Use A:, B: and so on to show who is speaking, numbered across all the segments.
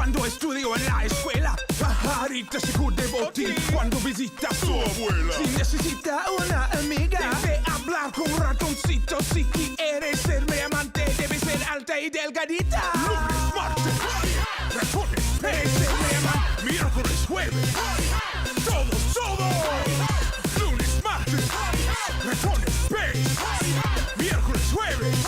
A: Cuando estudio en la escuela, pajarita se cubre de botín. Cuando visita a su abuela, si necesita una amiga, debe hablar con un ratoncito. Si quieres ser mi amante, debe ser alta y delgadita. Lunes, martes, ratones, ser mi amante. Miércoles, jueves, todo. Lunes, martes, ratones, miércoles, jueves.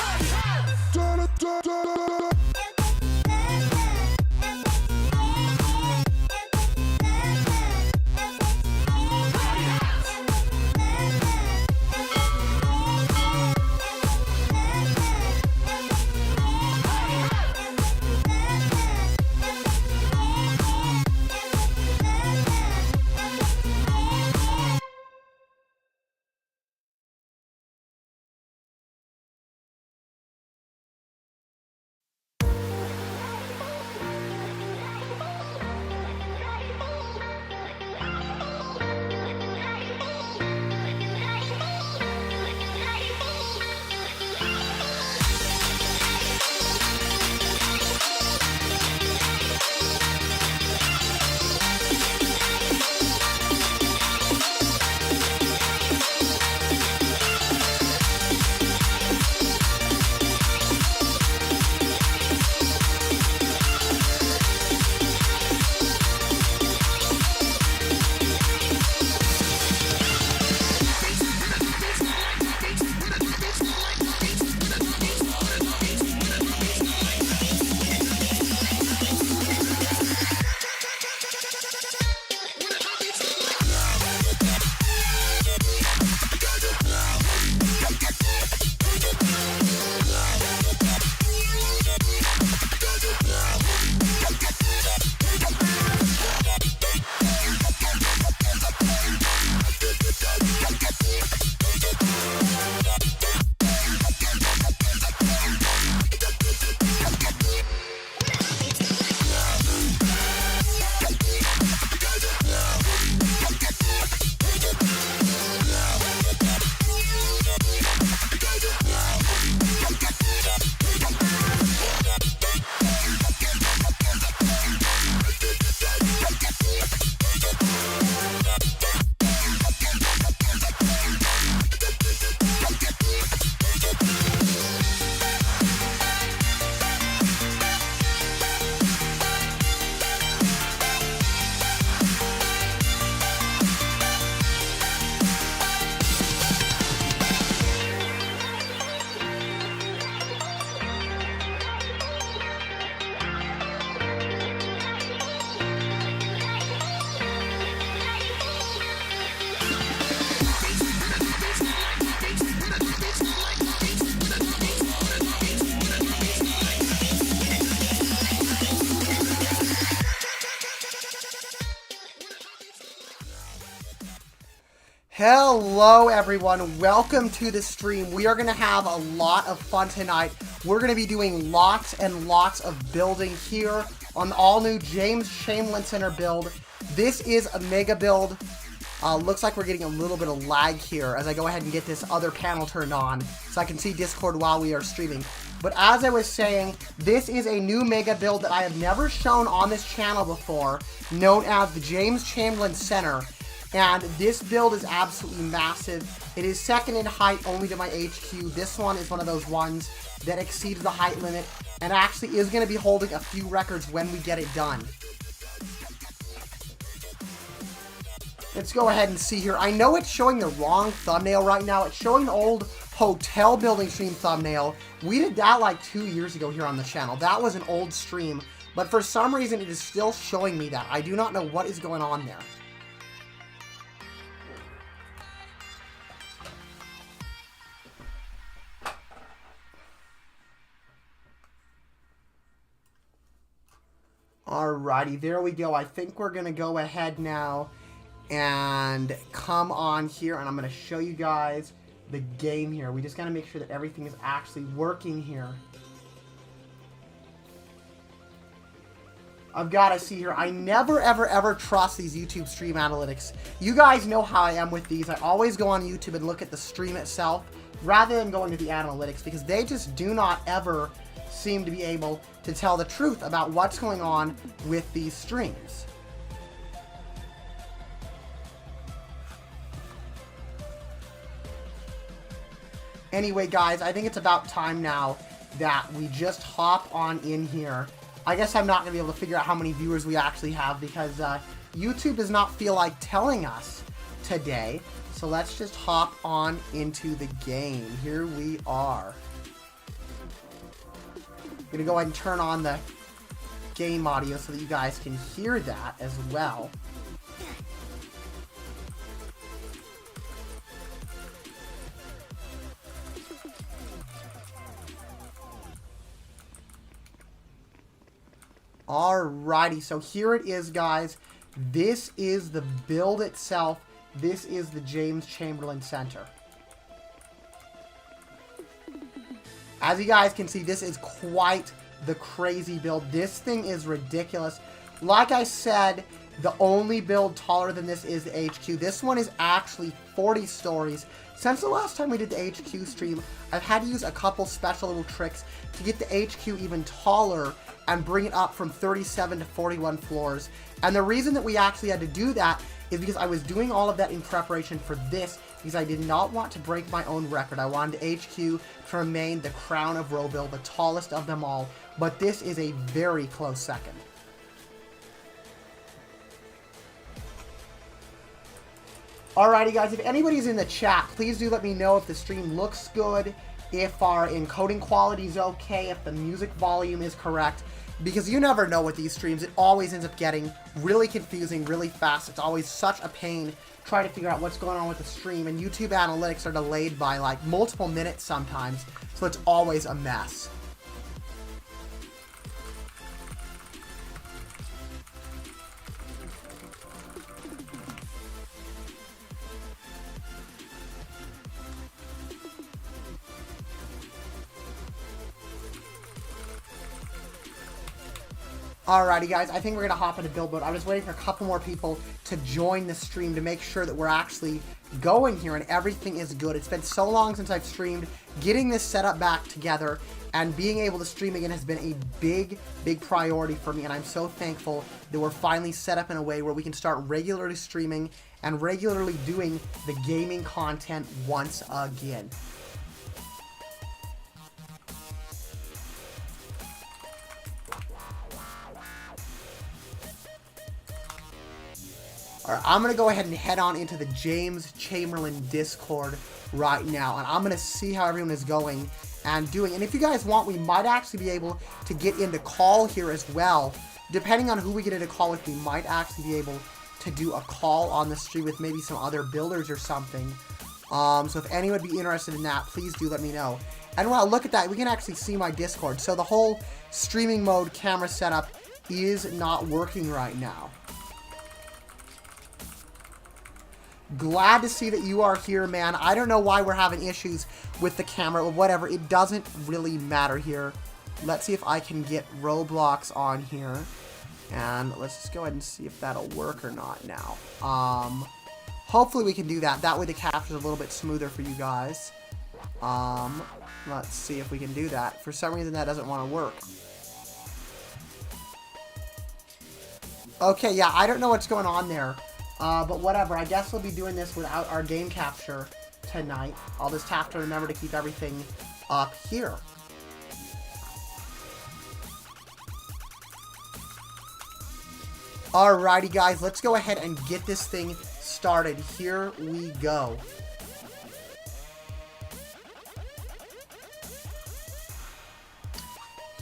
B: Hello everyone, welcome to the stream. We are going to have a lot of fun tonight. We're going to be doing lots and lots of building here on the all-new James Chamberlain Center build. This is a mega build. Looks like we're getting a little bit of lag here as I go ahead and get this other panel turned on so I can see Discord while we are streaming. But as I was saying, this is a new mega build that I have never shown on this channel before, known as the James Chamberlain Center. And this build is absolutely massive. It is second in height only to my HQ. This one is one of those ones that exceeds the height limit and actually is going to be holding a few records when we get it done. Let's go ahead and see here. I know it's showing the wrong thumbnail right now. It's showing an old hotel building stream thumbnail. We did that like 2 years ago here on the channel. That was an old stream, but for some reason it is still showing me that. I do not know what is going on there. Alrighty, there we go. I think we're going to go ahead now and come on here, and I'm going to show you guys the game here. We just got to make sure that everything is actually working here. I've got to see here. I never, ever, ever trust these YouTube stream analytics. You guys know how I am with these. I always go on YouTube and look at the stream itself rather than going to the analytics, because they just do not ever seem to be able to tell the truth about what's going on with these streams. Anyway, guys, I think it's about time now that we just hop on in here. I guess I'm not going to be able to figure out how many viewers we actually have because YouTube does not feel like telling us today. So let's just hop on into the game. Here we are. I'm going to go ahead and turn on the game audio so that you guys can hear that as well. Alrighty, so here it is, guys. This is the build itself. This is the James Chamberlain Center. As you guys can see, this is quite the crazy build. This thing is ridiculous. Like I said, the only build taller than this is the HQ. This one is actually 40 stories. Since the last time we did the HQ stream, I've had to use a couple special little tricks to get the HQ even taller and bring it up from 37 to 41 floors. And the reason that we actually had to do that is because I was doing all of that in preparation for this, because I did not want to break my own record. I wanted HQ to remain the crown of Roville, the tallest of them all, but this is a very close second. Alrighty, guys, if anybody's in the chat, please do let me know if the stream looks good, if our encoding quality is okay, if the music volume is correct, because you never know with these streams. It always ends up getting really confusing really fast. It's always such a pain trying to figure out what's going on with the stream, and YouTube analytics are delayed by like multiple minutes sometimes, so it's always a mess. Alrighty, guys, I think we're going to hop into build mode. I'm just waiting for a couple more people to join the stream to make sure that we're actually going here and everything is good. It's been so long since I've streamed. Getting this setup back together and being able to stream again has been a big, big priority for me, and I'm so thankful that we're finally set up in a way where we can start regularly streaming and regularly doing the gaming content once again. Alright, I'm going to go ahead and head on into the James Chamberlain Discord right now, and I'm going to see how everyone is going and doing. And if you guys want, we might actually be able to get into call here as well. Depending on who we get into call with, we might actually be able to do a call on the stream with maybe some other builders or something. So if anyone would be interested in that, please do let me know. And while I look at that, we can actually see my Discord. So the whole streaming mode camera setup is not working right now. Glad to see that you are here, man. I don't know why we're having issues with the camera or whatever. It doesn't really matter here. Let's see if I can get Roblox on here. And let's just go ahead and see if that'll work or not now. Hopefully we can do that. That way the capture's a little bit smoother for you guys. Let's see if we can do that. For some reason that doesn't want to work. Okay, yeah, I don't know what's going on there. But whatever, I guess we'll be doing this without our game capture tonight. I'll just have to remember to keep everything up here. Alrighty, guys, let's go ahead and get this thing started. Here we go.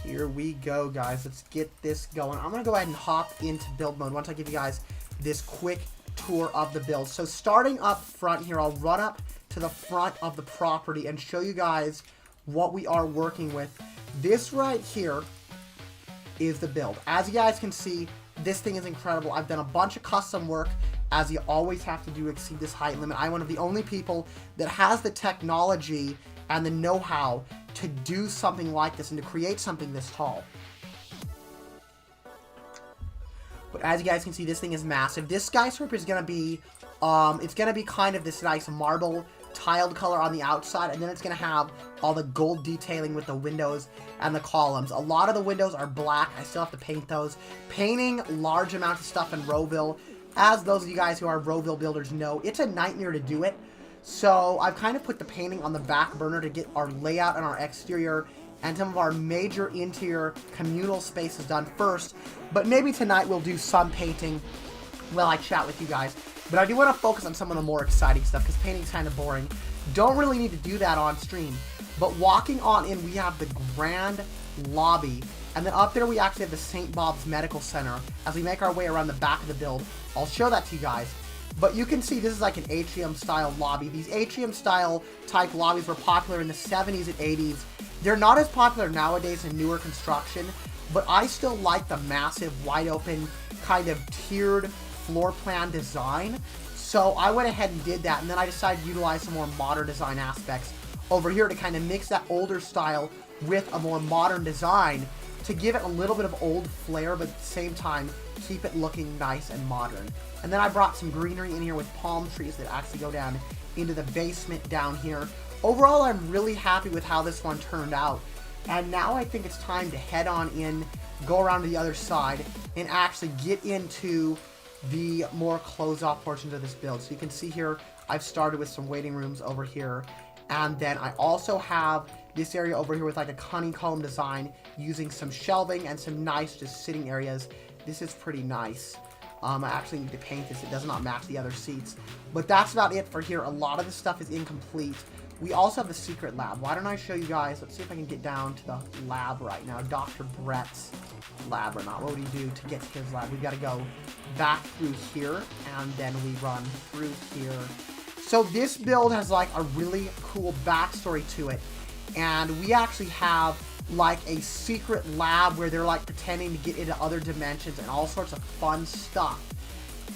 B: Here we go, guys. Let's get this going. I'm going to go ahead and hop into build mode once I give you guys this quick tour of the build. So starting up front here, I'll run up to the front of the property and show you guys what we are working with. This right here is the build. As you guys can see, this thing is incredible. I've done a bunch of custom work, as you always have to do to exceed this height limit. I'm one of the only people that has the technology and the know-how to do something like this and to create something this tall. But as you guys can see, this thing is massive. This skyscraper is going to be, it's going to be kind of this nice marble tiled color on the outside, and then it's going to have all the gold detailing with the windows and the columns. A lot of the windows are black. I still have to paint those. Painting large amounts of stuff in Roville, as those of you guys who are Roville builders know, it's a nightmare to do it. So I've kind of put the painting on the back burner to get our layout and our exterior and some of our major interior communal spaces done first. But maybe tonight we'll do some painting while I chat with you guys. But I do want to focus on some of the more exciting stuff because painting's kind of boring. Don't really need to do that on stream. But walking on in, we have the grand lobby. And then up there we actually have the St. Bob's Medical Center. As we make our way around the back of the build, I'll show that to you guys. But you can see this is like an atrium style lobby. These atrium style type lobbies were popular in the 70s and 80s. They're not as popular nowadays in newer construction, but I still like the massive, wide open, kind of tiered floor plan design. So I went ahead and did that, and then I decided to utilize some more modern design aspects over here to kind of mix that older style with a more modern design to give it a little bit of old flair, but at the same time, keep it looking nice and modern. And then I brought some greenery in here with palm trees that actually go down into the basement down here. Overall, I'm really happy with how this one turned out. And now I think it's time to head on in, go around to the other side, and actually get into the more closed-off portions of this build. So you can see here, I've started with some waiting rooms over here. And then I also have this area over here with like a honeycomb design using some shelving and some nice just sitting areas. This is pretty nice. I actually need to paint this. It does not match the other seats. But that's about it for here. A lot of the stuff is incomplete. We also have the secret lab. Why don't I show you guys? Let's see if I can get down to the lab right now. Dr. Brett's lab or not. What would he do to get to his lab? We've got to go back through here, and then we run through here. So this build has like a really cool backstory to it. And we actually have like a secret lab where they're like pretending to get into other dimensions and all sorts of fun stuff.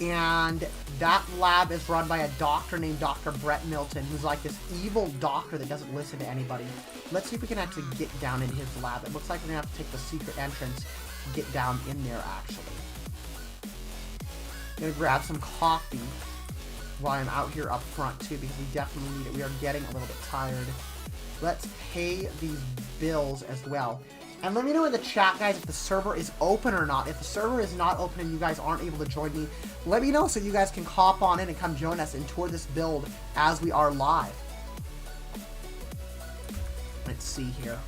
B: And that lab is run by a doctor named Dr. Brett Milton, who's like this evil doctor that doesn't listen to anybody. Let's see if we can actually get down in his lab. It looks like we're gonna have to take the secret entrance and get down in there actually. I'm gonna grab some coffee while I'm out here up front too, because we definitely need it. We are getting a little bit tired. Let's pay these bills as well. And let me know in the chat, guys, if the server is open or not. If the server is not open and you guys aren't able to join me, let me know so you guys can hop on in and come join us and tour this build as we are live. Let's see here.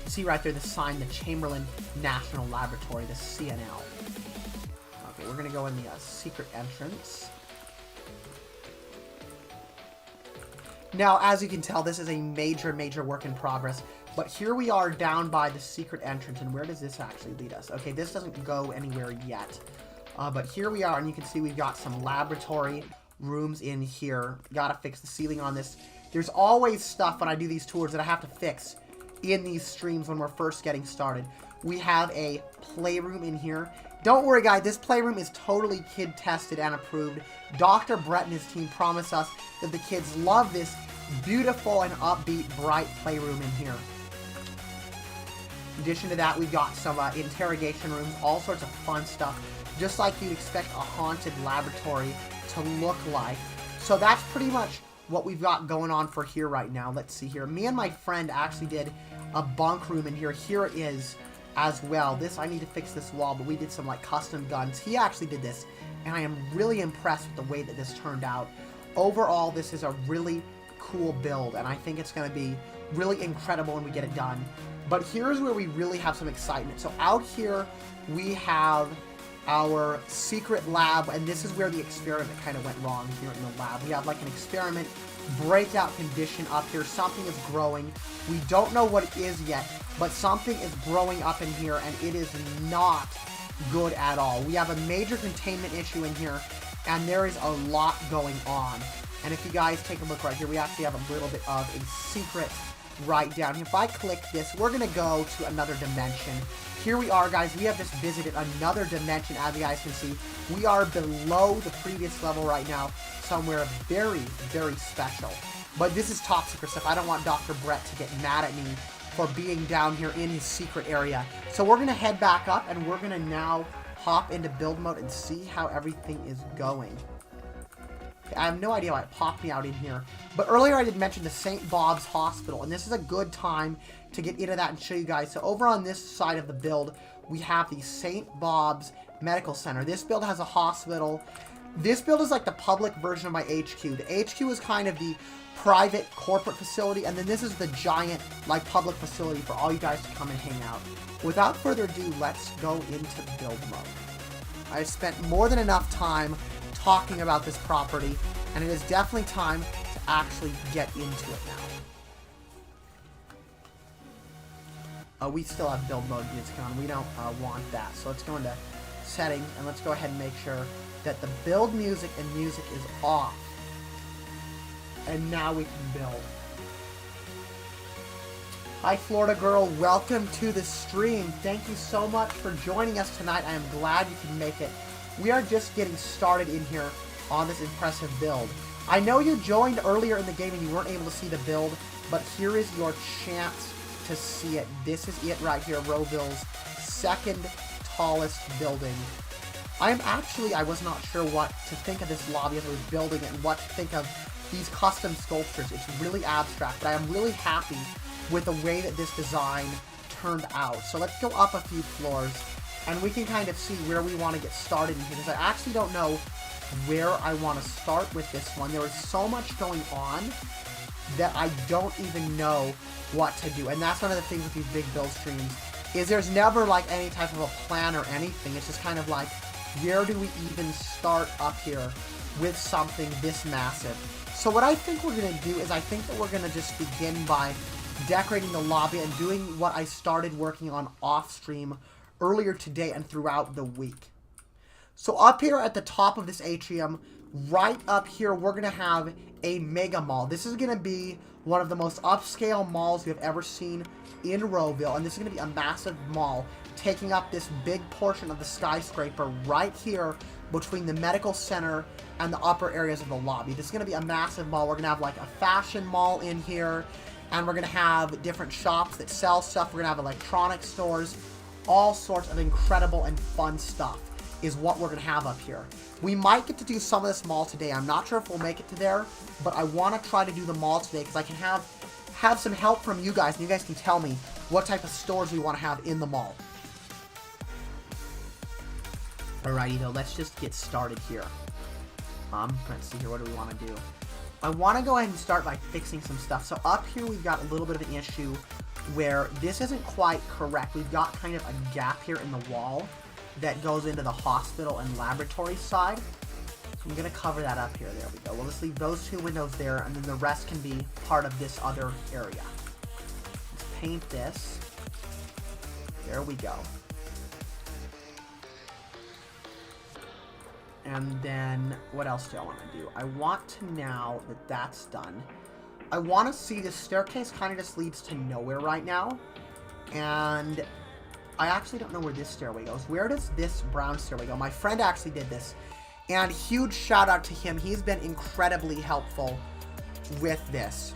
B: You see right there the sign, the Chamberlain National Laboratory, the CNL. Okay, we're going to go in the secret entrance. Now, as you can tell, this is a major work in progress. But here we are down by the secret entrance. And where does this actually lead us? Okay, this doesn't go anywhere yet. But here we are, and you can see we've got some laboratory rooms in here. Gotta fix the ceiling on this. There's always stuff when I do these tours that I have to fix in these streams when we're first getting started. We have a playroom in here. Don't worry, guys. This playroom is totally kid-tested and approved. Dr. Brett and his team promise us that the kids love this beautiful and upbeat, bright playroom in here. In addition to that, we've got some interrogation rooms, all sorts of fun stuff, just like you'd expect a haunted laboratory to look like. So that's pretty much what we've got going on for here right now. Let's see here. Me and my friend actually did a bunk room in here. Here it is as well. This, I need to fix this wall, but we did some like custom guns. He actually did this, and I am really impressed with the way that this turned out. Overall, this is a really cool build, and I think it's going to be really incredible when we get it done. But here's where we really have some excitement. So out here, we have our secret lab, and this is where the experiment kind of went wrong here in the lab. We have like an experiment breakout condition up here. Something is growing. We don't know what it is yet, but something is growing up in here, and it is not good at all. We have a major containment issue in here, and there is a lot going on. And if you guys take a look right here, we actually have a little bit of a secret right down here. If I click this, we're going to go to another dimension. Here we are, guys. We have just visited another dimension. As you guys can see, we are below the previous level right now, somewhere very special. But this is top secret stuff. I don't want Dr. Brett to get mad at me for being down here in his secret area. So we're going to head back up, and we're going to now hop into build mode and see how everything is going. Okay, I have no idea why it popped me out in here. But earlier I did mention the St. Bob's Hospital, and this is a good time to get into that and show you guys. So over on this side of the build, we have the St. Bob's Medical Center. This build has a hospital. This build is like the public version of my HQ. The HQ is kind of the private corporate facility, and then this is the giant like public facility for all you guys to come and hang out. Without further ado, let's go into build mode. I've spent more than enough time talking about this property, and it is definitely time to actually get into it now. We still have build mode music on. We don't want that. So let's go into setting, and let's go ahead and make sure that the build music and music is off. And now we can build. Hi, Florida girl. Welcome to the stream. Thank you so much for joining us tonight. I am glad you can make it. We are just getting started in here on this impressive build. I know you joined earlier in the game and you weren't able to see the build, but here is your chance to see it. This is it right here, Roville's second tallest building. I was not sure what to think of this lobby as I was building it and what to think of these custom sculptures. It's really abstract, but I am really happy with the way that this design turned out. So let's go up a few floors and we can kind of see where we want to get started in here, because I actually don't know where I want to start with this one. There is so much going on that I don't even know what to do. And that's one of the things with these big build streams, is there's never like any type of a plan or anything. It's just kind of like, where do we even start up here with something this massive? So what I think we're going to do is I think that we're going to just begin by decorating the lobby and doing what I started working on off stream earlier today and throughout the week. So up here at the top of this atrium, right up here, we're going to have a mega mall. This is going to be one of the most upscale malls we have ever seen in Roville, and this is going to be a massive mall taking up this big portion of the skyscraper right here between the medical center and the upper areas of the lobby. This is going to be a massive mall. We're going to have like a fashion mall in here, and we're going to have different shops that sell stuff. We're going to have electronics stores. All sorts of incredible and fun stuff is what we're going to have up here. We might get to do some of this mall today. I'm not sure if we'll make it to there, but I want to try to do the mall today because I can have some help from you guys, and you guys can tell me what type of stores we want to have in the mall. Alrighty though, let's just get started here. Let's see here, what do we want to do? I want to go ahead and start by fixing some stuff. So up here we've got a little bit of an issue where this isn't quite correct. We've got kind of a gap here in the wall that goes into the hospital and laboratory side. So I'm going to cover that up here. There we go. We'll just leave those two windows there, and then the rest can be part of this other area. Let's paint this. There we go. And then, what else do I want to do? I want to, now that that's done, I want to see this staircase kind of just leads to nowhere right now. And I actually don't know where this stairway goes. Where does this brown stairway go? My friend actually did this. And huge shout out to him. He's been incredibly helpful with this.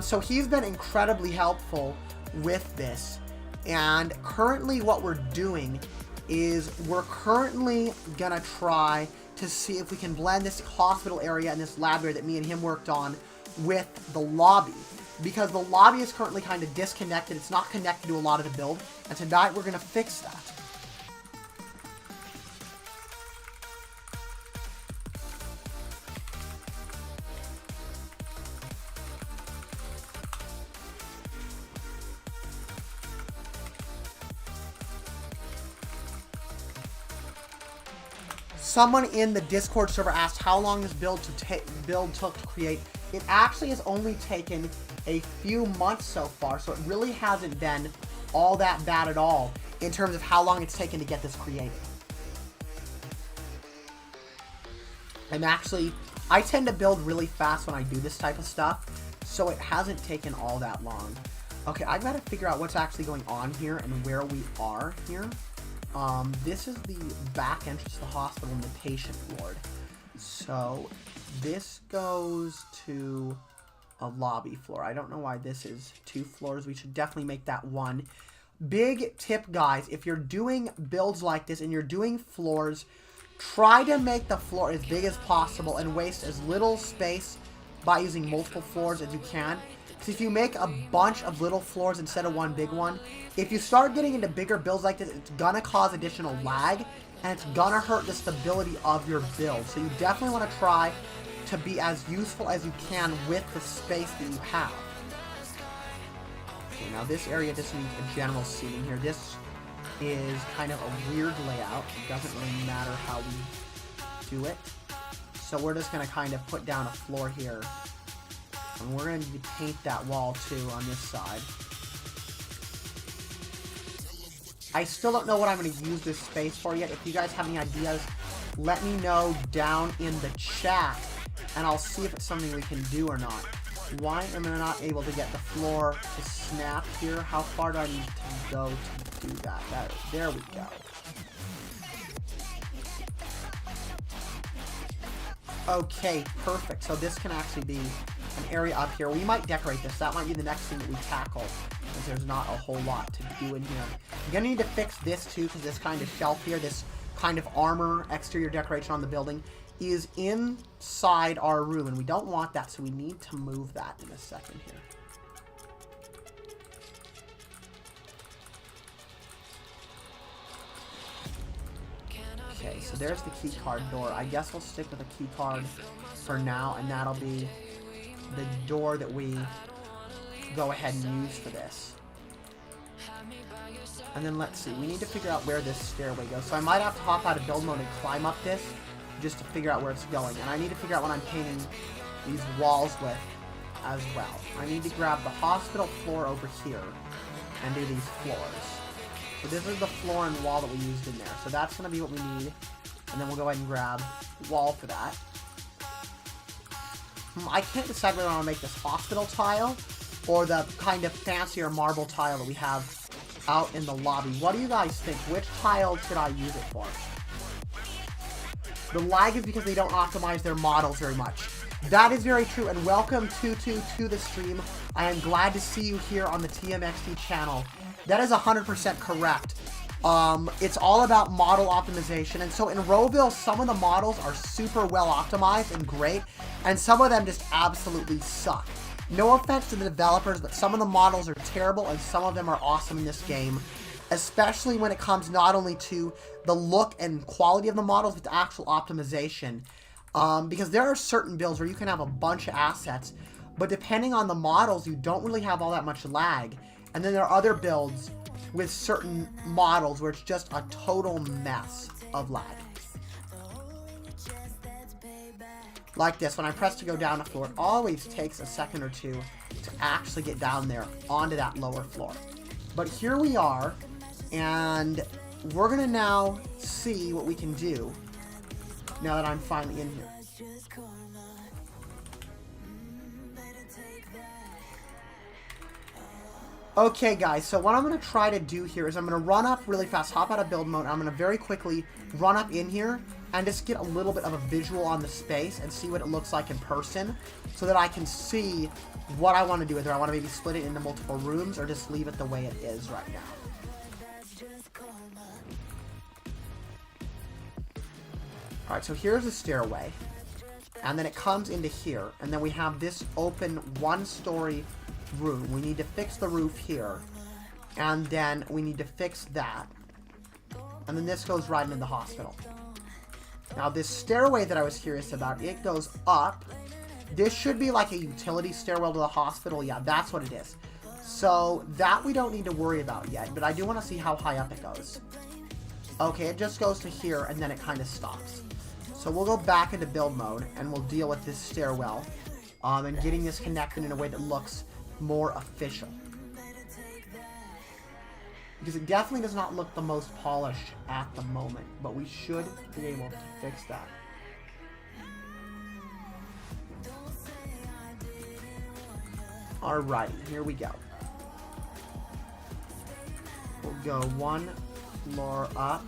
B: So he's been incredibly helpful with this. And currently what we're doing is we're currently going to try to see if we can blend this hospital area and this lab area that me and him worked on with the lobby. Because the lobby is currently kind of disconnected. It's not connected to a lot of the build. And tonight we're going to fix that. Someone in the Discord server asked how long this build took to create. It actually has only taken a few months so far, so it really hasn't been all that bad at all in terms of how long it's taken to get this created. I tend to build really fast when I do this type of stuff, so it hasn't taken all that long. Okay, I've got to figure out what's actually going on here and where we are here. This is the back entrance to the hospital and the patient ward. So this goes to a lobby floor. I don't know why this is 2 floors. We should definitely make that 1. big tip, guys, if you're doing builds like this and you're doing floors, try to make the floor as big as possible and waste as little space by using multiple floors as you can. Because if you make a bunch of little floors instead of one big one, if you start getting into bigger builds like this, it's gonna cause additional lag, and it's gonna hurt the stability of your build. So you definitely want to try to be as useful as you can with the space that you have. Okay, now this area just needs a general seating here. This is kind of a weird layout. It doesn't really matter how we do it. So we're just going to kind of put down a floor here. And we're going to paint that wall too on this side. I still don't know what I'm going to use this space for yet. If you guys have any ideas, let me know down in the chat, and I'll see if it's something we can do or not. Why am I not able to get the floor to snap here? How far do I need to go to do that? There we go. Okay, perfect. So this can actually be an area up here. We might decorate this. That might be the next thing that we tackle, because there's not a whole lot to do in here. I'm going to need to fix this too, because this kind of shelf here, this kind of armor exterior decoration on the building, is inside our room, and we don't want that, so we need to move that in a second here. Okay, so there's the key card door. I guess we'll stick with a key card for now, and that'll be the door that we go ahead and use for this. And then let's see, we need to figure out where this stairway goes. So I might have to hop out of build mode and climb up this just to figure out where it's going. And I need to figure out what I'm painting these walls with as well. I need to grab the hospital floor over here and do these floors. So this is the floor and wall that we used in there. So that's going to be what we need. And then we'll go ahead and grab the wall for that. I can't decide whether I want to make this hospital tile or the kind of fancier marble tile that we have out in the lobby. What do you guys think? Which tile should I use it for? The lag is because they don't optimize their models very much. That is very true, and welcome to the stream. I am glad to see you here on the TMXT channel. That is 100% correct. It's all about model optimization, and so in Roville, some of the models are super well optimized and great, and some of them just absolutely suck. No offense to the developers, but some of the models are terrible, and some of them are awesome in this game, especially when it comes not only to the look and quality of the models, but the actual optimization. Because there are certain builds where you can have a bunch of assets, but depending on the models, you don't really have all that much lag. And then there are other builds with certain models where it's just a total mess of lag. Like this, when I press to go down a floor, it always takes a second or two to actually get down there onto that lower floor. But here we are, and we're going to now see what we can do now that I'm finally in here. Okay guys, so what I'm going to try to do here is I'm going to run up really fast, hop out of build mode, and I'm going to very quickly run up in here and just get a little bit of a visual on the space and see what it looks like in person so that I can see what I want to do, whether I want to maybe split it into multiple rooms or just leave it the way it is right now. Alright, so here's the stairway, and then it comes into here, and then we have this open one-story room. We need to fix the roof here, and then we need to fix that, and then this goes right into the hospital. Now this stairway that I was curious about, it goes up. This should be like a utility stairwell to the hospital. Yeah, that's what it is. So that we don't need to worry about yet, but I do want to see how high up it goes. Okay, it just goes to here, and then it kind of stops. So we'll go back into build mode, and we'll deal with this stairwell, and getting this connected in a way that looks more official. Because it definitely does not look the most polished at the moment, but we should be able to fix that. Alright, here we go. We'll go one floor up.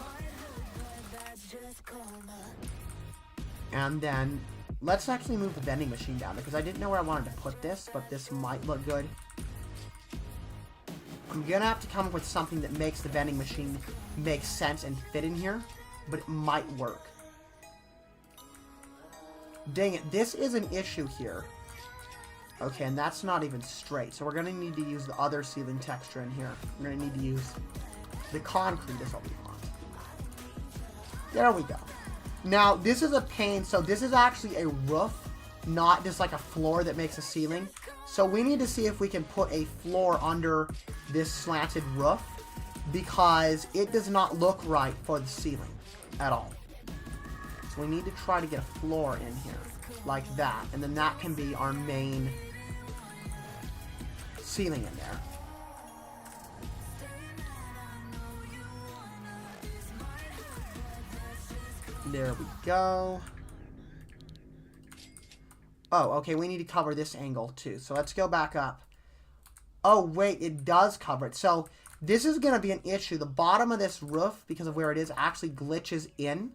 B: And then, let's actually move the vending machine down, because I didn't know where I wanted to put this, but this might look good. I'm gonna have to come up with something that makes the vending machine make sense and fit in here, but it might work. Dang it, this is an issue here. Okay, and that's not even straight, so we're gonna need to use the other ceiling texture in here. We're gonna need to use the concrete is what we want. There we go. Now, this is a pane, so this is actually a roof, not just like a floor that makes a ceiling. So we need to see if we can put a floor under this slanted roof, because it does not look right for the ceiling at all. So we need to try to get a floor in here, like that, and then that can be our main ceiling in there. There we go. Oh, okay, we need to cover this angle too. So let's go back up. Oh, wait, it does cover it. So this is going to be an issue. The bottom of this roof, because of where it is, actually glitches in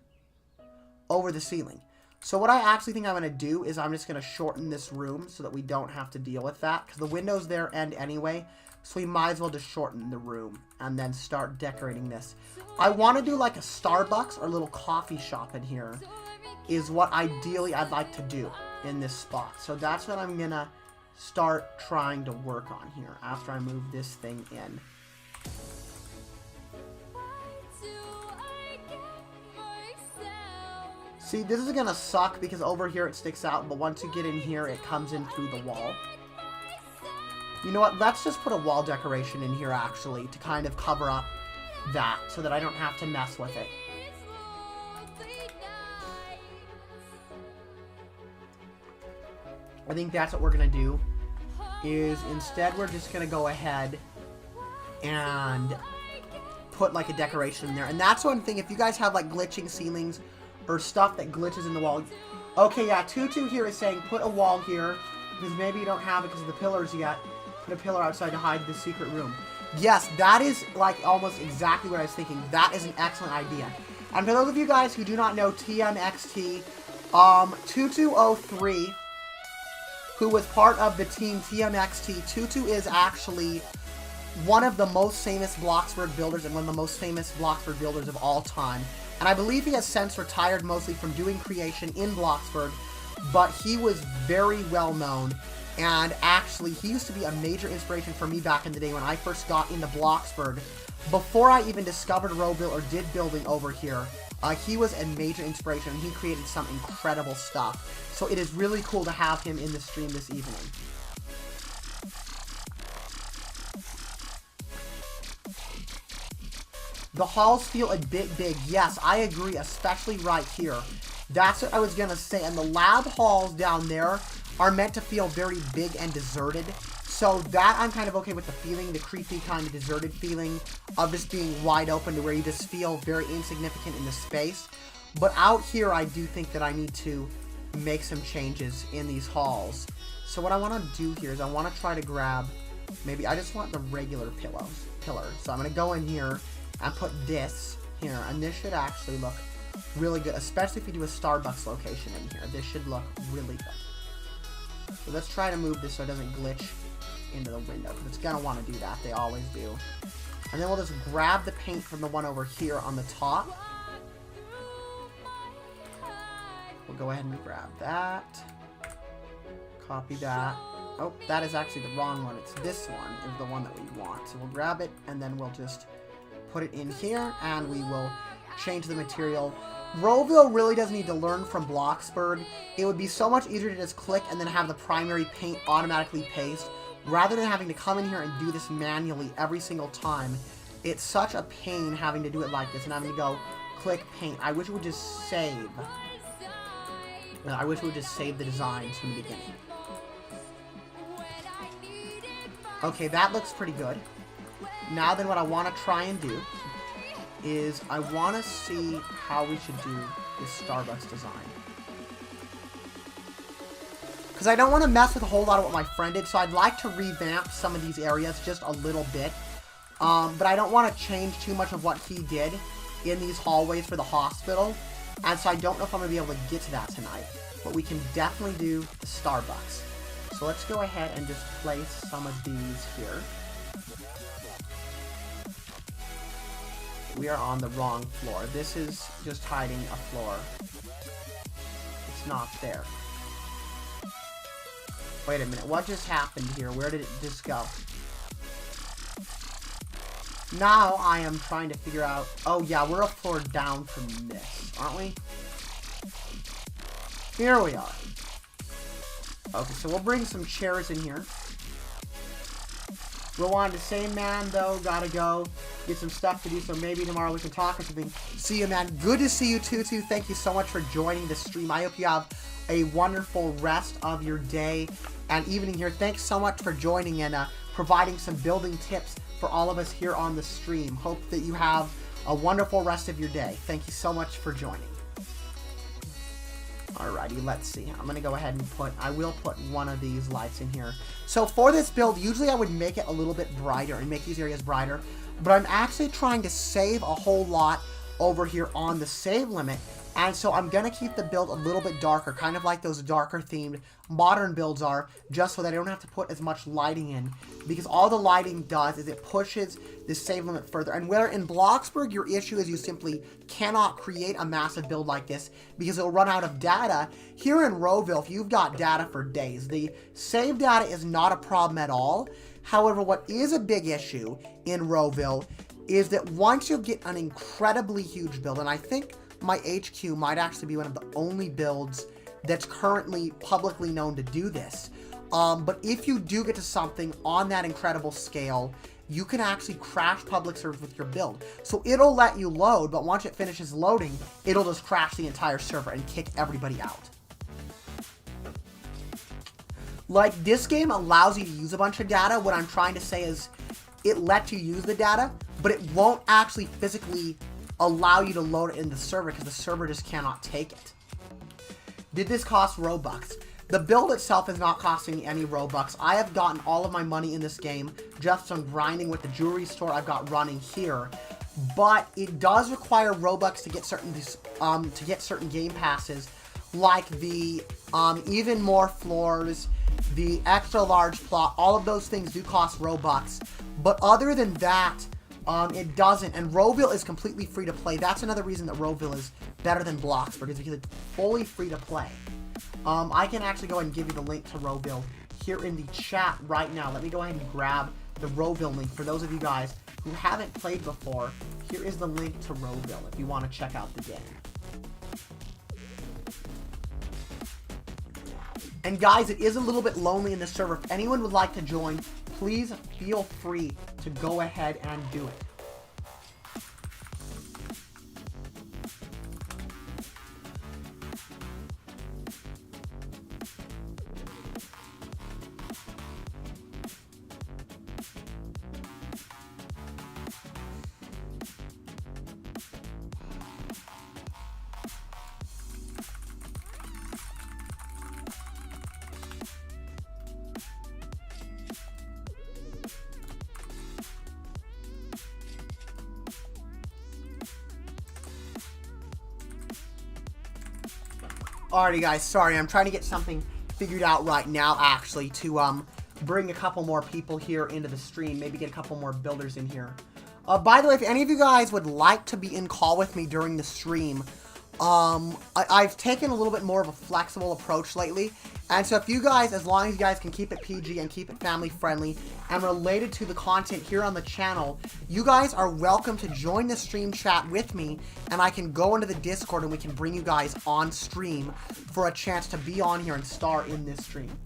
B: over the ceiling. So what I actually think I'm going to do is I'm just going to shorten this room so that we don't have to deal with that, because the windows there end anyway. So we might as well just shorten the room and then start decorating this. I want to do like a Starbucks or a little coffee shop in here is what ideally I'd like to do in this spot. So that's what I'm going to start trying to work on here after I move this thing in. See, this is going to suck because over here it sticks out, but once you get in here, it comes in through the wall. You know what? Let's just put a wall decoration in here, actually, to kind of cover up that so that I don't have to mess with it. I think that's what we're going to do, is instead we're just going to go ahead and put like a decoration in there. And that's one thing, if you guys have like glitching ceilings or stuff that glitches in the wall. Okay, yeah, Tutu here is saying put a wall here, because maybe you don't have it because of the pillars yet. Put a pillar outside to hide the secret room. Yes, that is like almost exactly what I was thinking. That is an excellent idea. And for those of you guys who do not know TMXT, 2203, who was part of the team TMXT, Tutu is actually one of the most famous Bloxburg builders and one of the most famous Bloxburg builders of all time. And I believe he has since retired mostly from doing creation in Bloxburg, but he was very well known. And actually, he used to be a major inspiration for me back in the day when I first got into Bloxburg. Before I even discovered Roville or did building over here, he was a major inspiration and he created some incredible stuff. So it is really cool to have him in the stream this evening. The halls feel a bit big. Yes, I agree, especially right here. That's what I was going to say. And the lab halls down there are meant to feel very big and deserted. So that I'm kind of okay with the feeling, the creepy kind of deserted feeling of just being wide open to where you just feel very insignificant in the space. But out here, I do think that I need to make some changes in these halls. So what I want to do here is I want to try to grab, maybe I just want the regular pillar. So I'm going to go in here and put this here, and this should actually look really good, especially if you do a Starbucks location in here. This should look really good. So let's try to move this so it doesn't glitch into the window, because it's going to want to do that. They always do. And then we'll just grab the paint from the one over here on the top. We'll go ahead and grab that. Copy that. Oh, that is actually the wrong one. It's this one is the one that we want. So we'll grab it, and then we'll just put it in here, and we will change the material. Roville really does need to learn from Bloxburg. It would be so much easier to just click and then have the primary paint automatically paste, rather than having to come in here and do this manually every single time. It's such a pain having to do it like this and having to go click paint. I wish it would just save. I wish it would just save the designs from the beginning. Okay, that looks pretty good. Now then, what I want to try and do is I want to see how we should do this Starbucks design. Because I don't want to mess with a whole lot of what my friend did, so I'd like to revamp some of these areas just a little bit. But I don't want to change too much of what he did in these hallways for the hospital. And so I don't know if I'm going to be able to get to that tonight. But we can definitely do the Starbucks. So let's go ahead and just place some of these here. We are on the wrong floor. This is just hiding a floor. It's not there. Wait a minute. What just happened here? Where did it just go? Now I am trying to figure out... Oh, yeah, we're a floor down from this, aren't we? Here we are. Okay, so we'll bring some chairs in here. We'll want the same man, though. Gotta go get some stuff to do, so maybe tomorrow we can talk or something. See you, man. Good to see you, Tutu. Thank you so much for joining the stream. I hope you have a wonderful rest of your day and evening here. Thanks so much for joining and providing some building tips for all of us here on the stream. Hope that you have a wonderful rest of your day. Thank you so much for joining. Alrighty, let's see. I'm going to go ahead and I will put one of these lights in here. So for this build, usually I would make it a little bit brighter and make these areas brighter, but I'm actually trying to save a whole lot over here on the save limit, and so I'm going to keep the build a little bit darker, kind of like those darker themed modern builds are, just so that I don't have to put as much lighting in, because all the lighting does is it pushes the save limit further. And where in Bloxburg your issue is you simply cannot create a massive build like this because it'll run out of data, here in Roville, if you've got data for days, the save data is not a problem at all. However, what is a big issue in Roville is that once you get an incredibly huge build, and I think my HQ might actually be one of the only builds that's currently publicly known to do this. But if you do get to something on that incredible scale, you can actually crash public servers with your build. So it'll let you load, but once it finishes loading, it'll just crash the entire server and kick everybody out. Like, this game allows you to use a bunch of data. What I'm trying to say is it lets you use the data, but it won't actually physically allow you to load it in the server because the server just cannot take it. Did this cost Robux? The build itself is not costing me any Robux. I have gotten all of my money in this game just from grinding with the jewelry store I've got running here. But it does require Robux to get certain game passes, like the even more floors, the extra large plot. All of those things do cost Robux. But other than that, it doesn't, and Roville is completely free to play. That's another reason that Roville is better than Bloxburg, is because it's fully free to play. I can actually go ahead and give you the link to Roville here in the chat right now. Let me go ahead and grab the Roville link for those of you guys who haven't played before. Here is the link to Roville if you want to check out the game. And guys, it is a little bit lonely in the server. If anyone would like to join, please feel free to go ahead and do it. Alrighty guys, sorry, I'm trying to get something figured out right now actually to bring a couple more people here into the stream, maybe get a couple more builders in here. By the way, if any of you guys would like to be in call with me during the stream, I've taken a little bit more of a flexible approach lately, and so if you guys, as long as you guys can keep it PG and keep it family friendly and related to the content here on the channel, you guys are welcome to join the stream chat with me, and I can go into the Discord and we can bring you guys on stream for a chance to be on here and star in this stream.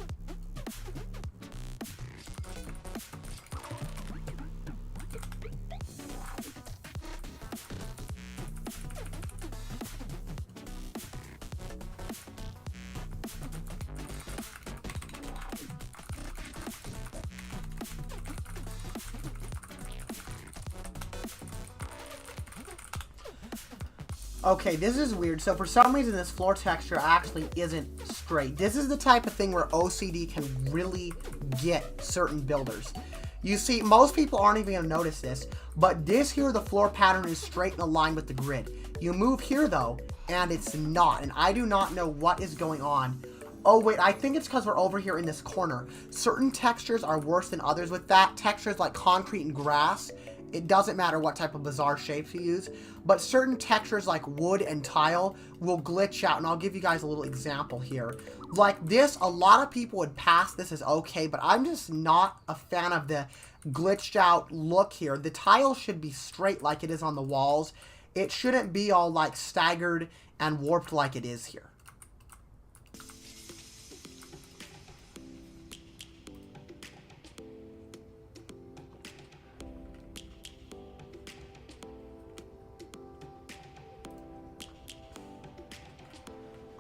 B: Okay, this is weird. So for some reason, this floor texture actually isn't straight. This is the type of thing where OCD can really get certain builders. You see, most people aren't even going to notice this, but this here, the floor pattern is straight and aligned with the grid. You move here, though, and it's not, and I do not know what is going on. Oh, wait, I think it's because we're over here in this corner. Certain textures are worse than others with that. Textures like concrete and grass It doesn't matter what type of bizarre shapes you use, but certain textures like wood and tile will glitch out, and I'll give you guys a little example here. Like this, a lot of people would pass this as okay, but I'm just not a fan of the glitched out look here. The tile should be straight like it is on the walls. It shouldn't be all like staggered and warped like it is here.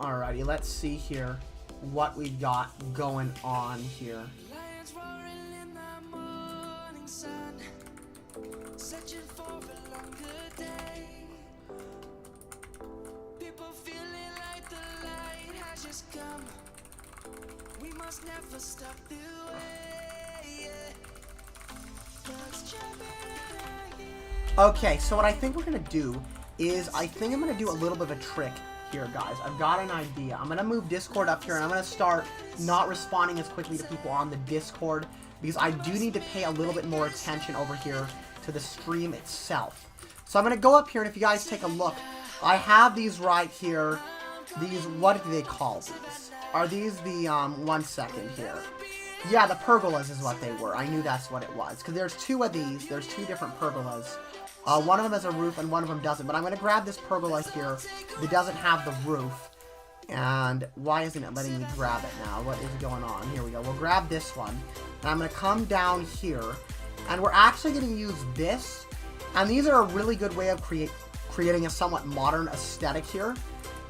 B: Alrighty, let's see here what we've got going on here.
C: Lions roaring in the morning sun, searching for a longer day. People feeling like the light has just come. We must never stop the way. Birds jumping out of here.
B: Okay, so what I think we're gonna do is I think I'm gonna do a little bit of a trick here, guys. I've got an idea. I'm gonna move Discord up here, and I'm gonna start not responding as quickly to people on the Discord, because I do need to pay a little bit more attention over here to the stream itself. So I'm gonna go up here, and if you guys take a look, I have these right here. These, what do they call these? Are these the, 1 second here. Yeah, the pergolas is what they were. I knew that's what it was, because there's two of these. There's two different pergolas. One of them has a roof and one of them doesn't. But I'm going to grab this pergola here that doesn't have the roof. And why isn't it letting me grab it now? What is going on? Here we go. We'll grab this one. And I'm going to come down here. And we're actually going to use this. And these are a really good way of creating a somewhat modern aesthetic here.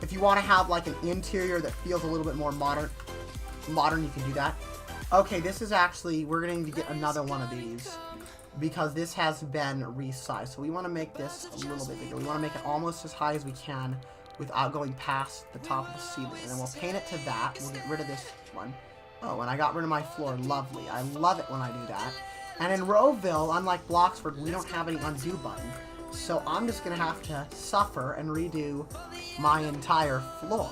B: If you want to have like an interior that feels a little bit more modern, you can do that. Okay, this is actually, we're going to get another one of these, because this has been resized. So we want to make this a little bit bigger. We want to make it almost as high as we can without going past the top of the ceiling. And then we'll paint it to that. We'll get rid of this one. Oh, and I got rid of my floor. Lovely. I love it when I do that. And in Roville, unlike Bloxford, we don't have any undo button. So I'm just going to have to suffer and redo my entire floor.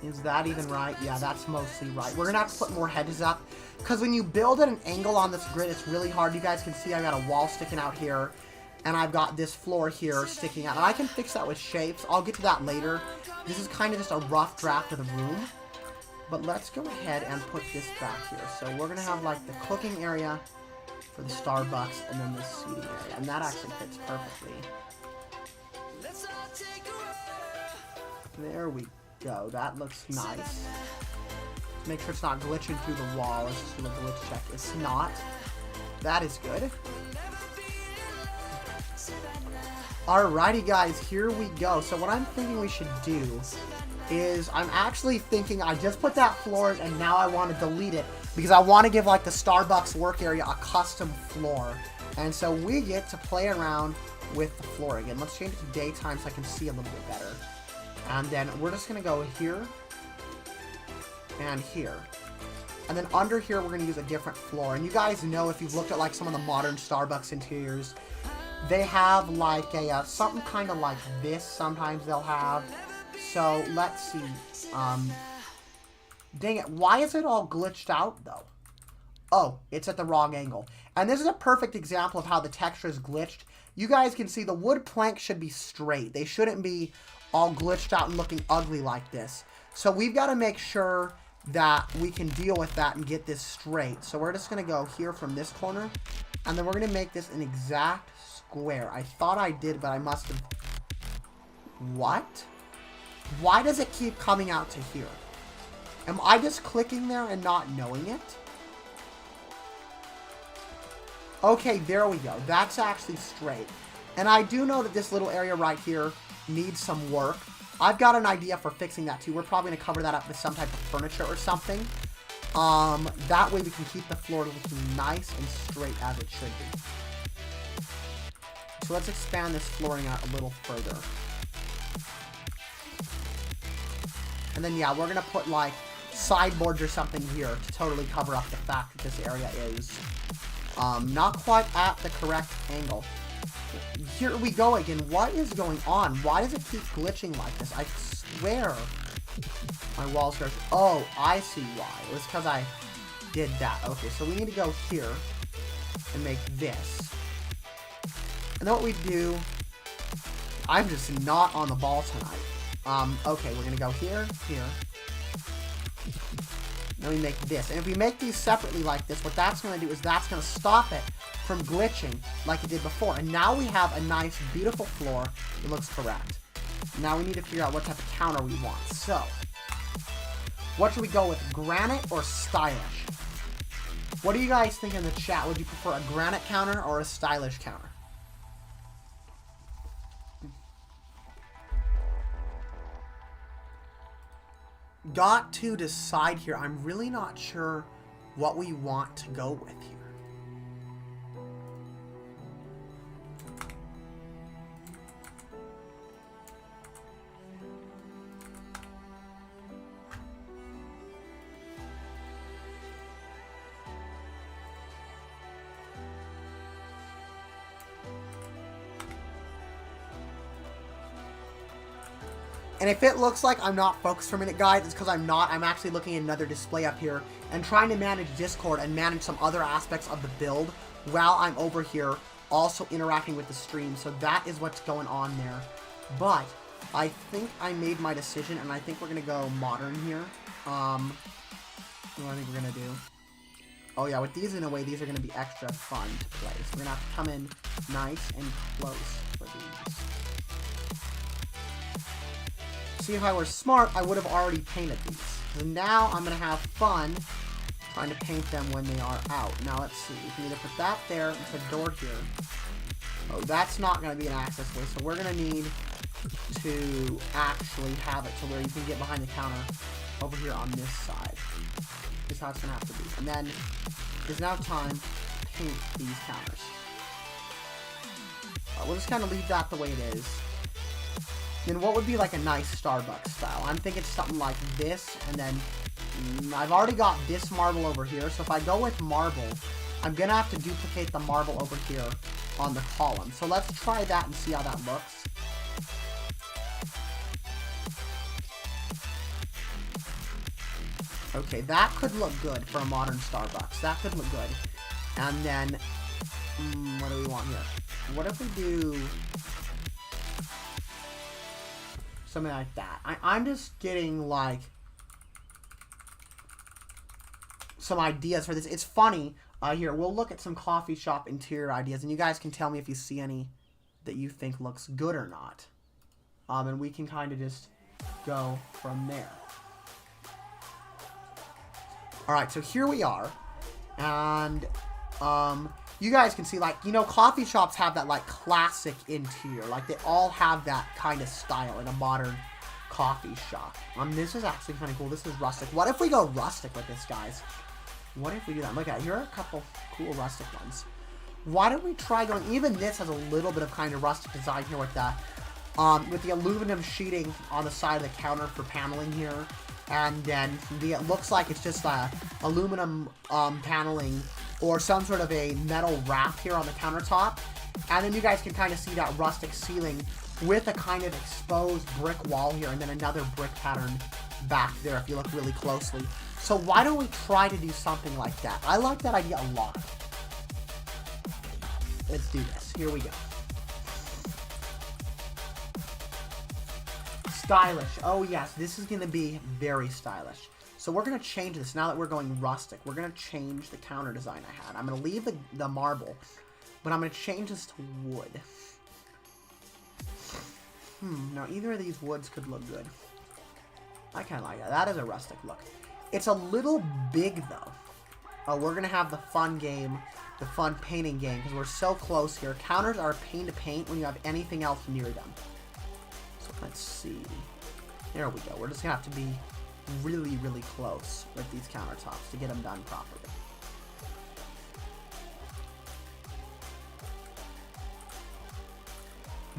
B: Is that even right? Yeah, that's mostly right. We're going to have to put more hedges up, because when you build at an angle on this grid, it's really hard. You guys can see I got a wall sticking out here, and I've got this floor here sticking out. And I can fix that with shapes. I'll get to that later. This is kind of just a rough draft of the room. But let's go ahead and put this back here. So we're going to have like the cooking area for the Starbucks, and then this seating area. And that actually fits perfectly. There we go. That looks nice. Make sure it's not glitching through the wall. Let's just do a glitch check. It's not. That is good. Alrighty, guys. Here we go. So what I'm thinking we should do is I'm actually thinking I just put that floor and now I want to delete it, because I want to give like the Starbucks work area a custom floor. And so we get to play around with the floor again. Let's change it to daytime so I can see a little bit better. And then we're just going to go here and here. And then under here, we're going to use a different floor. And you guys know, if you've looked at like some of the modern Starbucks interiors, they have like a something kind of like this. Sometimes they'll have. So let's see. Dang it. Why is it all glitched out though? Oh, it's at the wrong angle. And this is a perfect example of how the texture is glitched. You guys can see the wood planks should be straight. They shouldn't be all glitched out and looking ugly like this. So we've got to make sure that we can deal with that and get this straight. So we're just going to go here from this corner, and then we're going to make this an exact square. I thought I did, but I must have... What? Why does it keep coming out to here? Am I just clicking there and not knowing it? Okay, there we go. That's actually straight. And I do know that this little area right here needs some work. I've got an idea for fixing that too. We're probably going to cover that up with some type of furniture or something. That way we can keep the floor looking nice and straight as it should be. So let's expand this flooring out a little further. And then yeah, we're going to put like sideboards or something here to totally cover up the fact that this area is not quite at the correct angle. Here we go again. What is going on? Why does it keep glitching like this? I swear my walls are... Oh, I see why. It was because I did that. Okay, so we need to go here. and make this. And then what we do, I'm just not on the ball tonight. Okay, we're gonna go here, here. Then we make this. And if we make these separately like this, what that's gonna do is that's gonna stop it from glitching like it did before. And now we have a nice, beautiful floor that looks correct. Now we need to figure out what type of counter we want. So, what should we go with, granite or stylish? What do you guys think in the chat? Would you prefer a granite counter or a stylish counter? Got to decide here. I'm really not sure what we want to go with here. And if it looks like I'm not focused for a minute, guys, it's because I'm not. I'm actually looking at another display up here and trying to manage Discord and manage some other aspects of the build while I'm over here also interacting with the stream. So that is what's going on there. But I think I made my decision, and I think we're going to go modern here. What do I think we're going to do? Oh, yeah, with these in a way, these are going to be extra fun to play. So we're going to have to come in nice and close for these. See, if I were smart, I would have already painted these. So now I'm going to have fun trying to paint them when they are out. Now let's see. We can either put that there, it's a door here. Oh, that's not going to be an access way, so we're going to need to actually have it to where you can get behind the counter over here on this side. This is how it's going to have to be. And then it's now time to paint these counters. We'll just kind of leave that the way it is. Then what would be like a nice Starbucks style? I'm thinking something like this, and then I've already got this marble over here, so if I go with marble, I'm going to have to duplicate the marble over here on the column. So let's try that and see how that looks. Okay, that could look good for a modern Starbucks. That could look good. And then, what do we want here? What if we do something like that? I'm just getting, like, some ideas for this. It's funny. Here, we'll look at some coffee shop interior ideas, and you guys can tell me if you see any that you think looks good or not. And we can kind of just go from there. Alright, so here we are. And, you guys can see, like, you know, coffee shops have that, like, classic interior. Like, they all have that kind of style in a modern coffee shop. This is actually kind of cool. This is rustic. What if we go rustic with this, guys? What if we do that? Look at it. Here are a couple cool rustic ones. Why don't we try going... Even this has a little bit of kind of rustic design here with that. With the aluminum sheeting on the side of the counter for paneling here. And then it looks like it's just aluminum paneling or some sort of a metal wrap here on the countertop. And then you guys can kind of see that rustic ceiling with a kind of exposed brick wall here, and then another brick pattern back there if you look really closely. So why don't we try to do something like that? I like that idea a lot. Let's do this. Here we go. Stylish. Oh yes, this is going to be very stylish. So we're going to change this now that we're going rustic. We're going to change the counter design I had. I'm going to leave the marble, but I'm going to change this to wood. Now either of these woods could look good. I kind of like that. That is a rustic look. It's a little big though. Oh, we're going to have the fun game, the fun painting game, because we're so close here. Counters are a pain to paint when you have anything else near them. So let's see. There we go. We're just going to have to be really, really close with these countertops to get them done properly.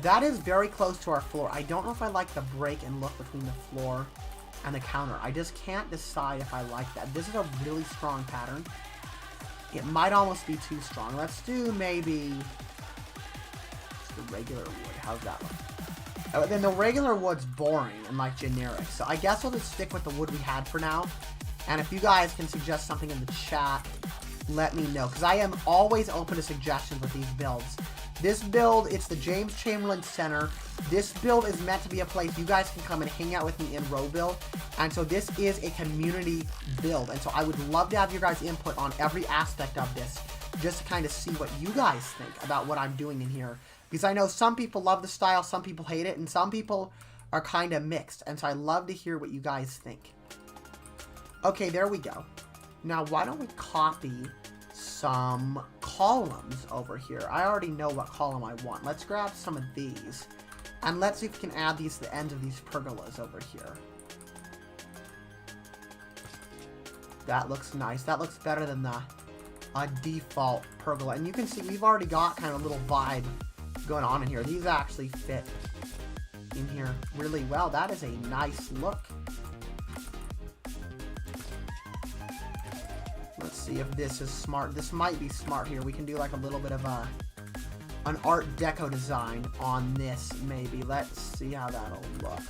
B: That is very close to our floor. I don't know if I like the break and look between the floor and the counter. I just can't decide if I like that. This is a really strong pattern. It might almost be too strong. Let's do maybe just the regular wood. How's that look? Then the regular wood's boring and like generic. So I guess I'll just stick with the wood we had for now. And if you guys can suggest something in the chat let me know, because I am always open to suggestions with these builds. This build, it's the James Chamberlain Center. This build is meant to be a place you guys can come and hang out with me in Roville. And so this is a community build. And so I would love to have your guys' input on every aspect of this, just to kind of see what you guys think about what I'm doing in here. Because I know some people love the style, some people hate it, and some people are kind of mixed. And so I love to hear what you guys think. Okay, there we go. Now, why don't we copy some columns over here? I already know what column I want. Let's grab some of these. And let's see if we can add these to the ends of these pergolas over here. That looks nice. That looks better than the default pergola. And you can see we've already got kind of a little vibe going on in here. These actually fit in here really well. That is a nice look. Let's see if this is smart. This might be smart here. We can do like a little bit of an Art Deco design on this, maybe. Let's see how that'll look.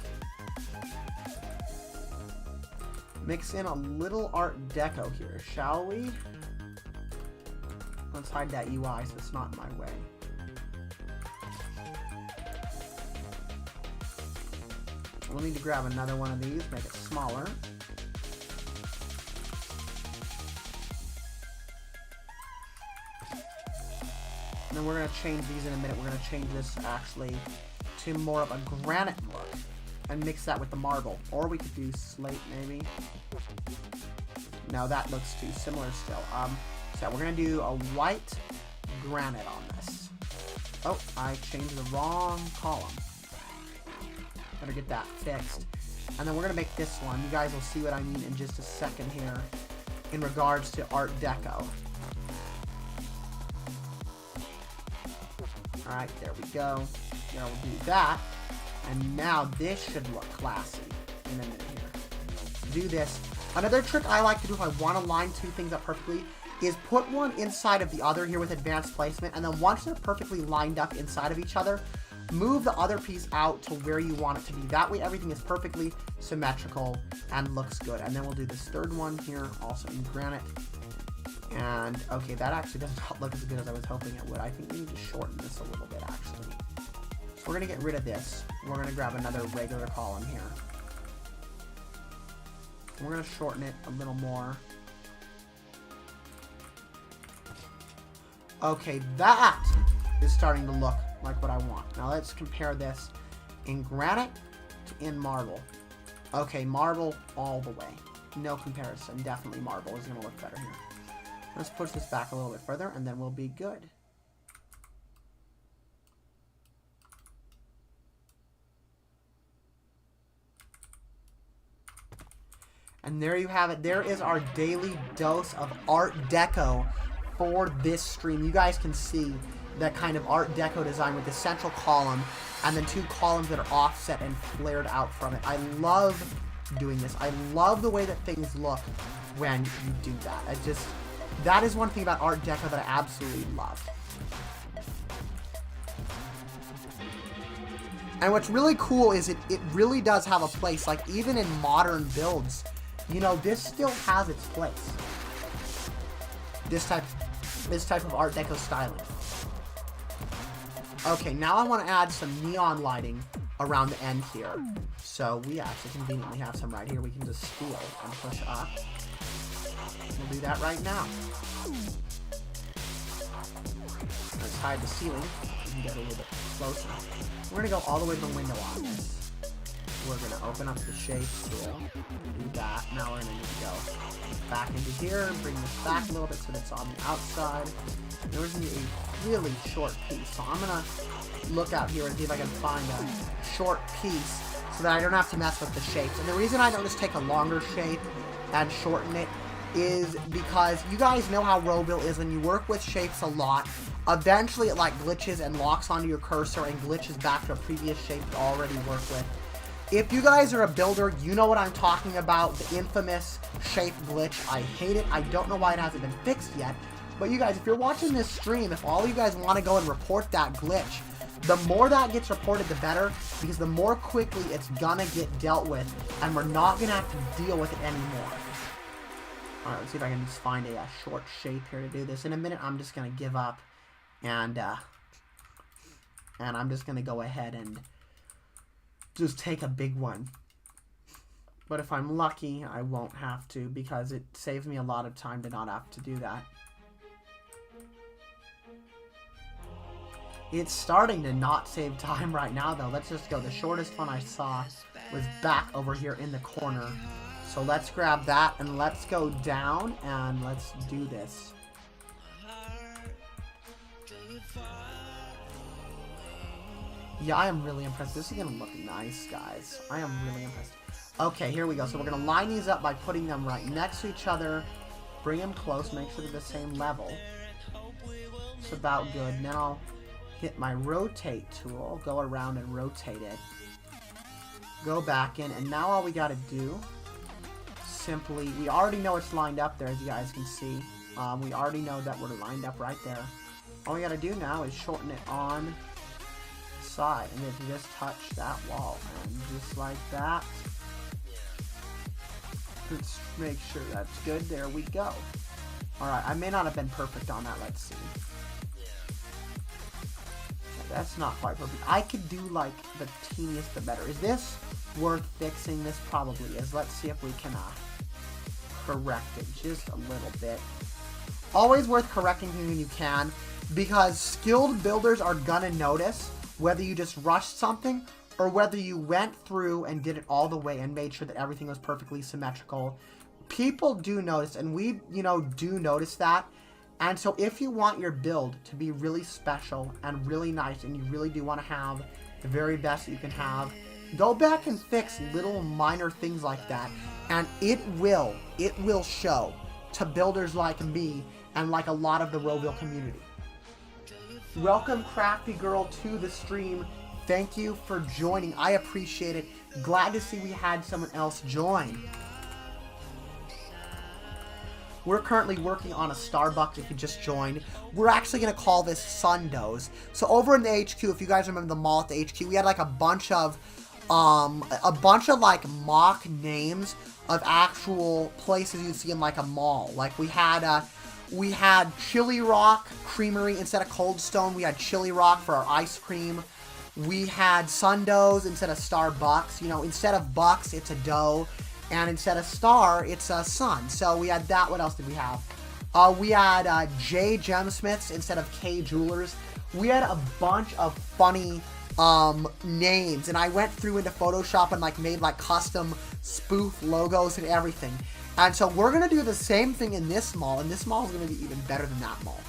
B: Mix in a little Art Deco here, shall we? Let's hide that UI so it's not in my way. We'll need to grab another one of these, make it smaller. And then we're going to change these in a minute. We're going to change this actually to more of a granite look and mix that with the marble. Or we could do slate maybe. No, that looks too similar still. So we're going to do a white granite on this. Oh, I changed the wrong column. Better get that fixed. And then we're going to make this one. You guys will see what I mean in just a second here in regards to Art Deco. Alright, there we go. Now we'll do that. And now this should look classy in a minute here. Do this. Another trick I like to do if I want to line two things up perfectly is put one inside of the other here with advanced placement. And then once they're perfectly lined up inside of each other, move the other piece out to where you want it to be. That way everything is perfectly symmetrical and looks good. And then we'll do this third one here, also in granite. And, okay, that actually doesn't look as good as I was hoping it would. I think we need to shorten this a little bit, actually. So we're going to get rid of this. We're going to grab another regular column here. We're going to shorten it a little more. Okay, that is starting to look like what I want. Now let's compare this in granite to in marble. Okay, marble all the way. No comparison. Definitely marble is going to look better here. Let's push this back a little bit further, and then we'll be good. And there you have it. There is our daily dose of Art Deco for this stream. You guys can see that kind of Art Deco design with the central column and then two columns that are offset and flared out from it. I love doing this. I love the way that things look when you do that. That is one thing about Art Deco that I absolutely love. And what's really cool is it really does have a place. Like, even in modern builds, you know, this still has its place. This type of Art Deco styling. Okay, now I want to add some neon lighting around the end here. So we actually conveniently have some right here. We can just steal and push up. We'll do that right now. Let's hide the ceiling. We can get a little bit closer. We're going to go all the way to the window on this. We're going to open up the shapes tool. Do that. Now we're going to need to go back into here. Bring this back a little bit so that it's on the outside. There was a really short piece. So I'm going to look out here and see if I can find a short piece so that I don't have to mess with the shapes. And the reason I don't just take a longer shape and shorten it is because you guys know how Roville is when you work with shapes a lot. Eventually it like glitches and locks onto your cursor and glitches back to a previous shape you already work with. If you guys are a builder, you know what I'm talking about, the infamous shape glitch. I hate it. I don't know why it hasn't been fixed yet. But you guys, if you're watching this stream, if all you guys want to go and report that glitch, the more that gets reported, the better, because the more quickly it's gonna get dealt with, and we're not gonna have to deal with it anymore. Alright, let's see if I can just find a short shape here to do this. In a minute, I'm just going to give up. And I'm just going to go ahead and just take a big one. But if I'm lucky, I won't have to, because it saves me a lot of time to not have to do that. It's starting to not save time right now, though. Let's just go. The shortest one I saw was back over here in the corner. So let's grab that, and let's go down, and let's do this. Yeah, I am really impressed. This is going to look nice, guys. I am really impressed. Okay, here we go. So we're going to line these up by putting them right next to each other. Bring them close. Make sure they're the same level. It's about good. Now I'll hit my rotate tool. Go around and rotate it. Go back in. And now all we got to do, simply, we already know it's lined up there, as you guys can see. We already know that we're lined up right there. All we got to do now is shorten it on the side. And then just touch that wall. And just like that. Let's make sure that's good. There we go. Alright, I may not have been perfect on that. Let's see. That's not quite perfect. I could do like the teeniest bit better. Is this worth fixing? This probably is. Let's see if we can correct it just a little bit. Always worth correcting when you can, because skilled builders are gonna notice whether you just rushed something or whether you went through and did it all the way and made sure that everything was perfectly symmetrical. People do notice, and we, do notice that. And so if you want your build to be really special and really nice, and you really do want to have the very best that you can have, go back and fix little minor things like that. And it will show to builders like me and like a lot of the Roville community. Welcome, Crafty Girl, to the stream. Thank you for joining. I appreciate it. Glad to see we had someone else join. We're currently working on a Starbucks if you just joined. We're actually going to call this Sundoes. So over in the HQ, if you guys remember the mall at the HQ, we had like a bunch of like mock names of actual places you'd see in like a mall. Like we had Chili Rock Creamery instead of Cold Stone. We had Chili Rock for our ice cream. We had Sundoes instead of Starbucks. Instead of Bucks, it's a dough. And instead of Star, it's a sun. So we had that. What else did we have? We had J Gemsmiths instead of K Jewelers. We had a bunch of funny names. And I went through into Photoshop and made custom spoof logos and everything. And so we're going to do the same thing in this mall. And this mall is going to be even better than that mall.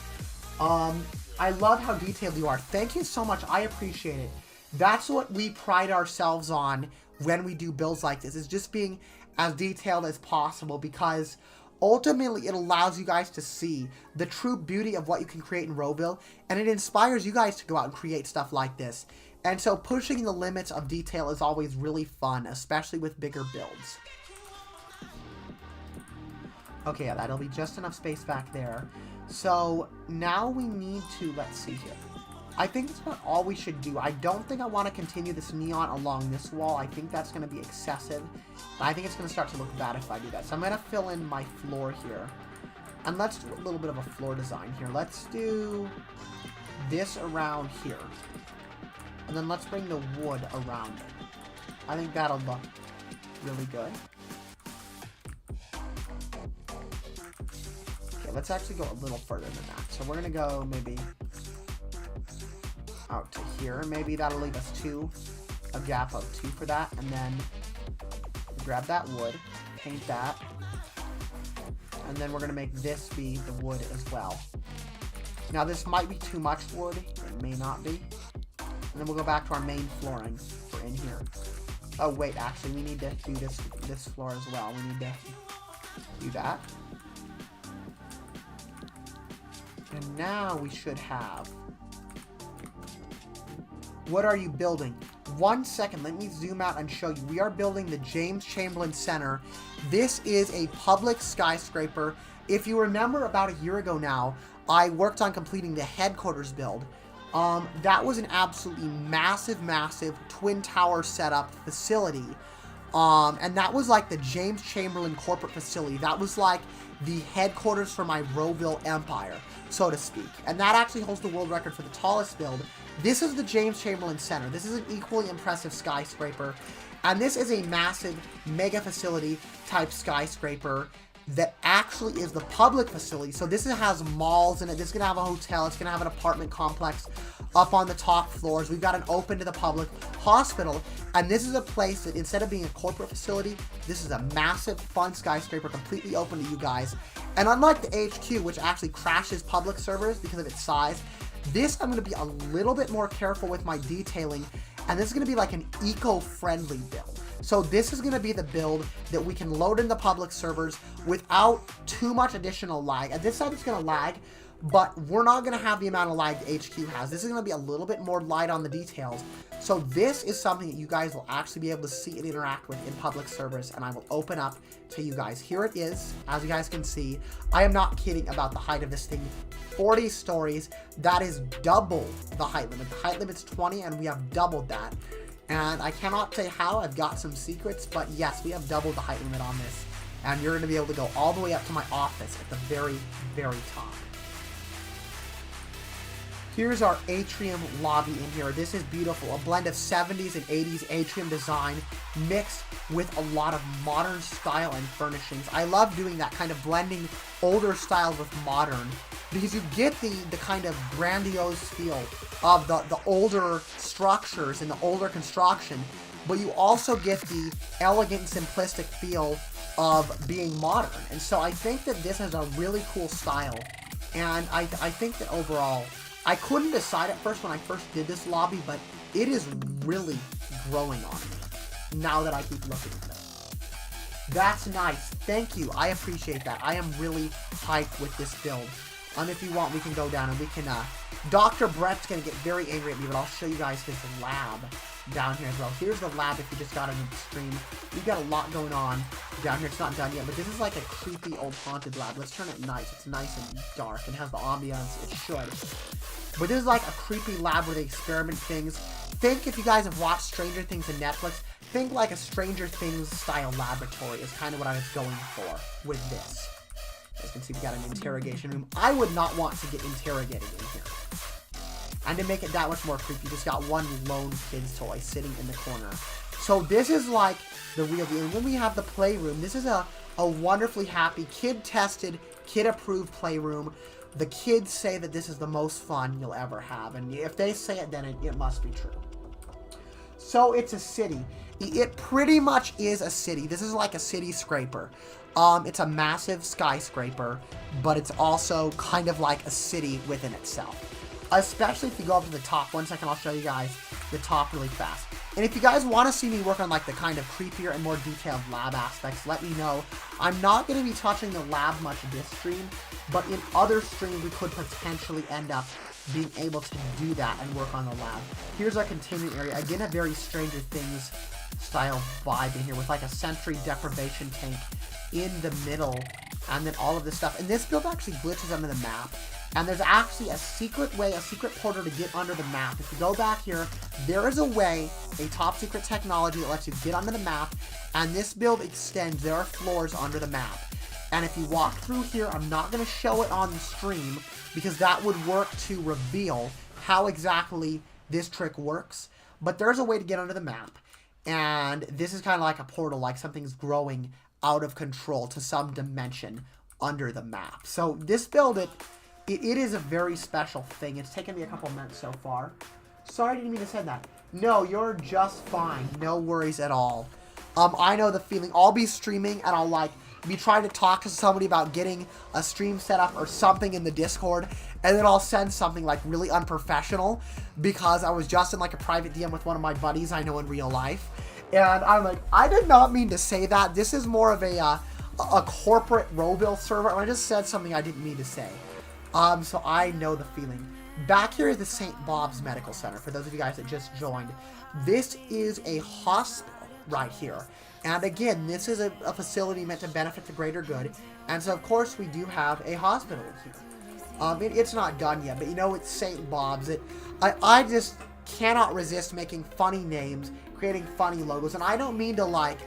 B: I love how detailed you are. Thank you so much. I appreciate it. That's what we pride ourselves on when we do builds like this, is just being as detailed as possible, because ultimately it allows you guys to see the true beauty of what you can create in Roville, and it inspires you guys to go out and create stuff like this. And so pushing the limits of detail is always really fun, especially with bigger builds. Okay, yeah, that'll be just enough space back there. So now we need to, let's see here. I think that's about all we should do. I don't think I want to continue this neon along this wall. I think that's going to be excessive. I think it's going to start to look bad if I do that. So I'm going to fill in my floor here. And let's do a little bit of a floor design here. Let's do this around here. And then let's bring the wood around it. I think that'll look really good. Okay, let's actually go a little further than that. So we're going to go maybe out to here. Maybe that'll leave us a gap of 2 for that. And then grab that wood, paint that. And then we're going to make this be the wood as well. Now this might be too much wood. It may not be. And then we'll go back to our main flooring for in here. Oh wait, actually we need to do this floor as well. We need to do that. And now we should have... What are you building? 1 second, let me zoom out and show you. We are building the James Chamberlain Center. This is a public skyscraper. If you remember, about a year ago now, I worked on completing the headquarters build. That was an absolutely massive, massive twin tower setup facility And that was like the James Chamberlain corporate facility. That was like the headquarters for my Roville empire, so to speak. And that actually holds the world record for the tallest build. This is the James Chamberlain Center. This is an equally impressive skyscraper. And this is a massive mega facility type skyscraper that actually is the public facility. So this has malls in it. This is going to have a hotel. It's going to have an apartment complex up on the top floors. We've got an open to the public hospital. And this is a place that instead of being a corporate facility, this is a massive, fun skyscraper completely open to you guys. And unlike the HQ, which actually crashes public servers because of its size, this I'm going to be a little bit more careful with my detailing. And this is going to be like an eco-friendly build. So this is going to be the build that we can load in the public servers without too much additional lag. At this side it's going to lag, but we're not going to have the amount of lag the HQ has. This is going to be a little bit more light on the details. So this is something that you guys will actually be able to see and interact with in public servers, and I will open up to you guys. Here it is, as you guys can see. I am not kidding about the height of this thing. 40 stories. That is double the height limit. The height limit's 20, and we have doubled that. And I cannot say how. I've got some secrets, but yes, we have doubled the height limit on this. And you're going to be able to go all the way up to my office at the very, very top. Here's our atrium lobby in here. This is beautiful. A blend of 70s and 80s atrium design mixed with a lot of modern style and furnishings. I love doing that, kind of blending older style with modern, because you get the kind of grandiose feel of the older structures and the older construction, but you also get the elegant and simplistic feel of being modern. And so I think that this has a really cool style, and I think that overall, I couldn't decide at first when I first did this lobby, but it is really growing on me now that I keep looking at it. That's nice. Thank you. I appreciate that. I am really hyped with this build. If you want, we can go down and we can, Dr. Brett's going to get very angry at me, but I'll show you guys his lab down here as well. Here's the lab if you just got it in the stream. We've got a lot going on down here. It's not done yet, but this is like a creepy old haunted lab. Let's turn it nice. It's nice and dark and has the ambiance it should. But this is like a creepy lab where they experiment things. Think, if you guys have watched Stranger Things on Netflix, think like a Stranger Things style laboratory is kind of what I was going for with this. As you can see, we got an interrogation room. I would not want to get interrogated in here. And to make it that much more creepy, just got one lone kid's toy sitting in the corner. So this is like the real deal. And when we have the playroom, this is a wonderfully happy, kid-tested, kid-approved playroom. The kids say that this is the most fun you'll ever have. And if they say it, then it must be true. So it's a city. It pretty much is a city. This is like a city scraper. It's a massive skyscraper, but it's also kind of like a city within itself. Especially if you go up to the top. One second, I'll show you guys the top really fast. And if you guys want to see me work on like the kind of creepier and more detailed lab aspects, let me know. I'm not going to be touching the lab much this stream, but in other streams we could potentially end up being able to do that and work on the lab. Here's our containment area. Again, a very Stranger Things style vibe in here with like a sentry deprivation tank in the middle, and then all of this stuff. And this build actually glitches under the map. And there's actually a secret way, a secret portal to get under the map. If you go back here, there is a way, a top secret technology that lets you get under the map, and this build extends. There are floors under the map. And if you walk through here, I'm not going to show it on the stream, because that would work to reveal how exactly this trick works. But there's a way to get under the map, and this is kind of like a portal, like something's growing out of control to some dimension under the map. So this build, it is a very special thing. It's taken me a couple minutes so far. Sorry, I didn't mean to say that. No, you're just fine. No worries at all. I know the feeling. I'll be streaming and I'll like be trying to talk to somebody about getting a stream set up or something in the Discord, and then I'll send something like really unprofessional because I was just in like a private DM with one of my buddies I know in real life. And I'm like, I did not mean to say that. This is more of a corporate Roville server. And I just said something I didn't mean to say. So I know the feeling. Back here is the St. Bob's Medical Center. For those of you guys that just joined, this is a hospital right here. And again, this is a facility meant to benefit the greater good. And so, of course, we do have a hospital here. It's not done yet, but you know, it's St. Bob's. I just cannot resist making funny names, creating funny logos. And I don't mean to like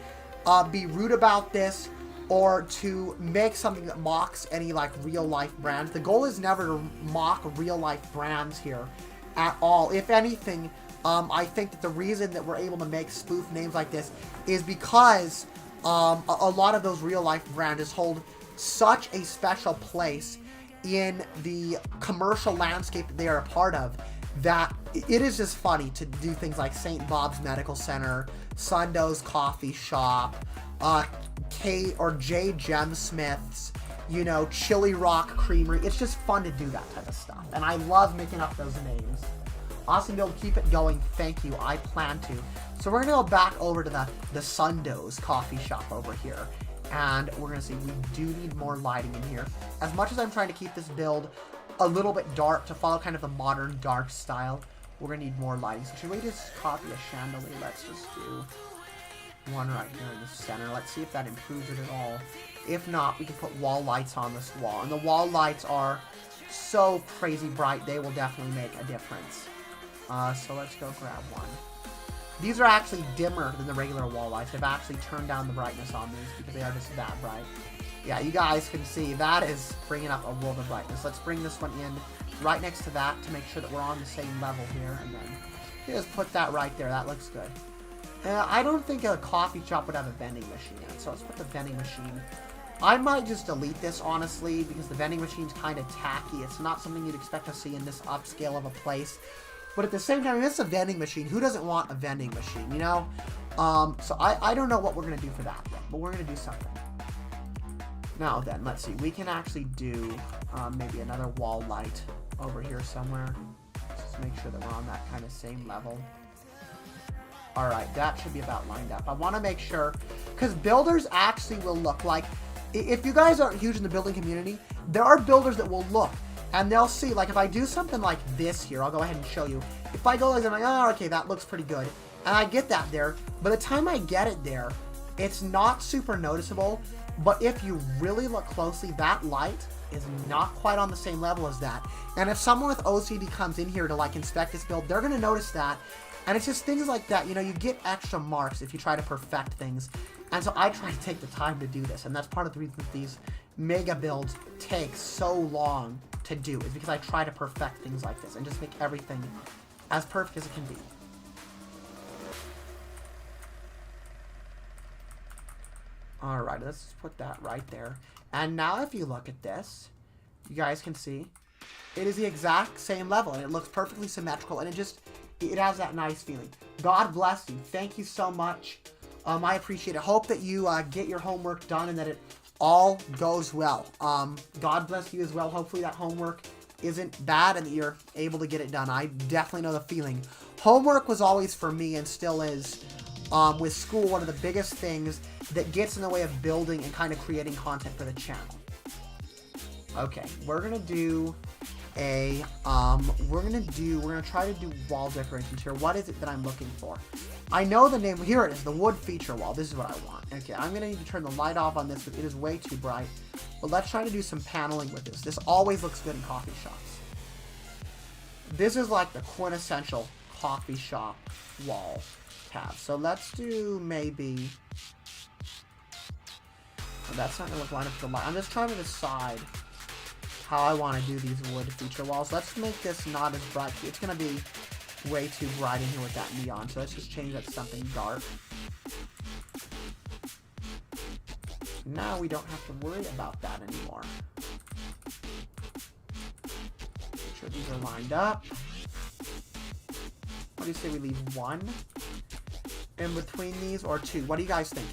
B: be rude about this or to make something that mocks any like real life brands. The goal is never to mock real life brands here at all. If anything, I think that the reason that we're able to make spoof names like this is because a lot of those real life brands hold such a special place in the commercial landscape that they are a part of, that it is just funny to do things like St. Bob's Medical Center, Sundo's Coffee Shop, K or J. Gem Smith's, you know, Chili Rock Creamery. It's just fun to do that type of stuff, and I love making up those names. Awesome build, keep it going. Thank you. I plan to. So we're gonna go back over to the Sundo's Coffee Shop over here. And we're going to see, we do need more lighting in here. As much as I'm trying to keep this build a little bit dark to follow kind of the modern dark style, we're going to need more lighting. So should we just copy a chandelier? Let's just do one right here in the center. Let's see if that improves it at all. If not, we can put wall lights on this wall. And the wall lights are so crazy bright, they will definitely make a difference. So let's go grab one. These are actually dimmer than the regular wall lights. I've actually turned down the brightness on these because they are just that bright. Yeah, you guys can see that is bringing up a world of brightness. Let's bring this one in right next to that to make sure that we're on the same level here. And then just put that right there. That looks good. I don't think a coffee shop would have a vending machine in it. So let's put the vending machine. I might just delete this, honestly, because the vending machine's kind of tacky. It's not something you'd expect to see in this upscale of a place. But at the same time, it's a vending machine. Who doesn't want a vending machine, you know? So I don't know what we're going to do for that, but we're going to do something. Now then, let's see. We can actually do maybe another wall light over here somewhere. Just make sure that we're on that kind of same level. All right, that should be about lined up. I want to make sure, because builders actually will look like, if you guys aren't huge in the building community, there are builders that will look. And they'll see, like, if I do something like this here, I'll go ahead and show you. If I go like, I'm like, oh, okay, that looks pretty good. And I get that there. By the time I get it there, it's not super noticeable. But if you really look closely, that light is not quite on the same level as that. And if someone with OCD comes in here to, like, inspect this build, they're going to notice that. And it's just things like that. You know, you get extra marks if you try to perfect things. And so I try to take the time to do this. And that's part of the reason that these mega builds take so long to do, is because I try to perfect things like this and just make everything as perfect as it can be. Alright, let's just put that right there. And now if you look at this, you guys can see it is the exact same level and it looks perfectly symmetrical and it has that nice feeling. God bless you. Thank you so much. I appreciate it. Hope that you get your homework done and that it all goes well. God bless you as well. Hopefully that homework isn't bad and that you're able to get it done. I definitely know the feeling. Homework was always, for me, and still is, with school, one of the biggest things that gets in the way of building and kind of creating content for the channel. Okay, we're gonna do a, we're gonna try to do wall decorations here. What is it that I'm looking for? I know the name. Here it is, the wood feature wall. This is what I want. Okay, I'm going to need to turn the light off on this because it is way too bright. But let's try to do some paneling with this. This always looks good in coffee shops. This is like the quintessential coffee shop wall tab. So let's do maybe... Oh, that's not going to look lined up to the light. I'm just trying to decide how I want to do these wood feature walls. Let's make this not as bright. It's going to be way too bright in here with that neon, so let's just change that to something dark. Now we don't have to worry about that anymore. Make sure these are lined up. What do you say we leave one in between these, or two? What do you guys think?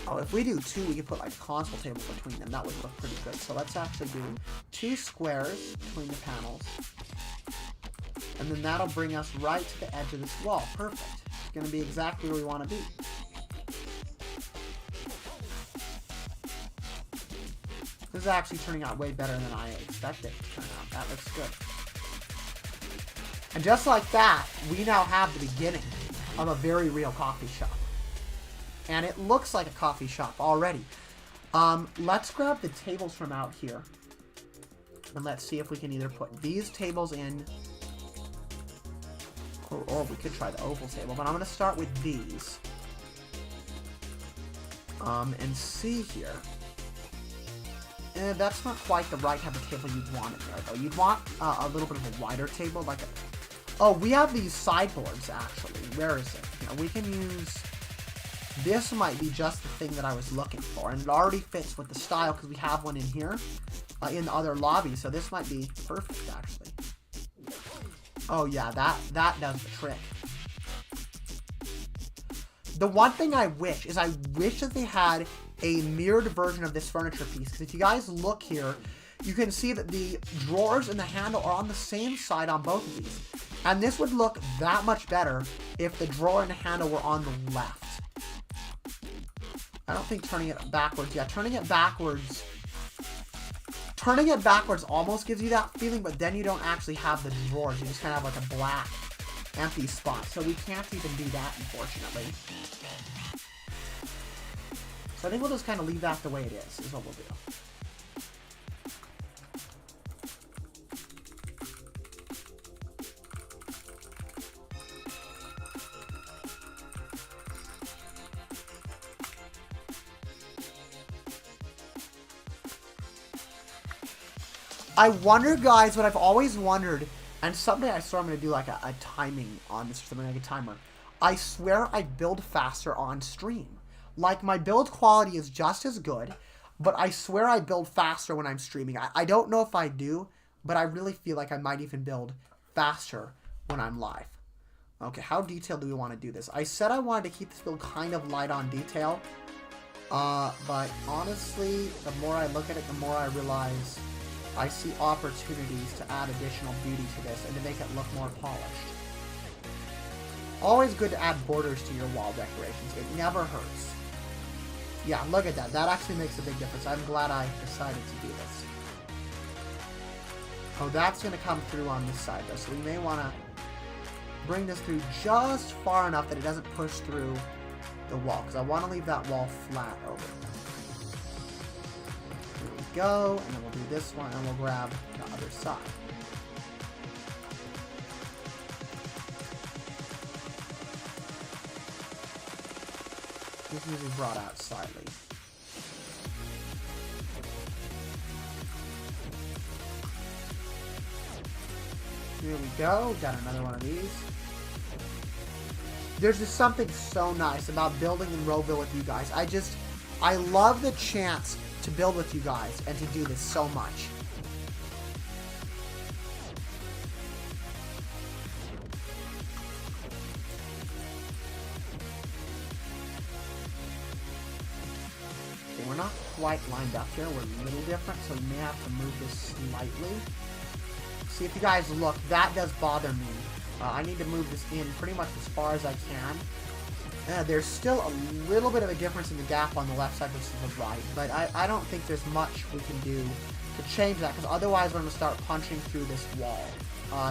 B: Oh, if we do two, we could put like a console table between them. That would look pretty good. So let's actually do 2 squares between the panels. And then that'll bring us right to the edge of this wall. Perfect. It's going to be exactly where we want to be. This is actually turning out way better than I expected it to turn out. That looks good. And just like that, we now have the beginning of a very real coffee shop. And it looks like a coffee shop already. Let's grab the tables from out here. And let's see if we can either put these tables in, or we could try the oval table, but I'm going to start with these. And see here. That's not quite the right type of table you'd want in there, though. You'd want a little bit of a wider table, like a... Oh, we have these sideboards, actually. Where is it? You know, we can use... This might be just the thing that I was looking for, and it already fits with the style, because we have one in here, in the other lobby, so this might be perfect, actually. Oh, yeah, that does the trick. The one thing I wish is I wish that they had a mirrored version of this furniture piece, because if you guys look here, you can see that the drawers and the handle are on the same side on both of these. And this would look that much better if the drawer and the handle were on the left. I don't think turning it backwards, yeah, turning it backwards almost gives you that feeling, but then you don't actually have the drawers. You just kind of have like a black, empty spot. So we can't even do that, unfortunately. So I think we'll just kind of leave that the way it is what we'll do. I wonder, guys, what I've always wondered, and someday I swear I'm going to do like a timing on this or something, like a timer. I swear I build faster on stream. Like, my build quality is just as good, but I swear I build faster when I'm streaming. I don't know if I do, but I really feel like I might even build faster when I'm live. Okay, how detailed do we want to do this? I said I wanted to keep this build kind of light on detail, but honestly, the more I look at it, the more I realize I see opportunities to add additional beauty to this and to make it look more polished. Always good to add borders to your wall decorations. It never hurts. Yeah, look at that. That actually makes a big difference. I'm glad I decided to do this. Oh, that's going to come through on this side, though. So we may want to bring this through just far enough that it doesn't push through the wall, because I want to leave that wall flat over there. Here we go, and then we'll do this one, and we'll grab the other side. This usually brought out slightly. Here we go, got another one of these. There's just something so nice about building in Roville with you guys. I love the chance to build with you guys and to do this so much. Okay, we're not quite lined up here. We're a little different, so we may have to move this slightly. See, if you guys look, that does bother me. I need to move this in pretty much as far as I can. There's still a little bit of a difference in the gap on the left side versus the right, but I don't think there's much we can do to change that, because otherwise we're going to start punching through this wall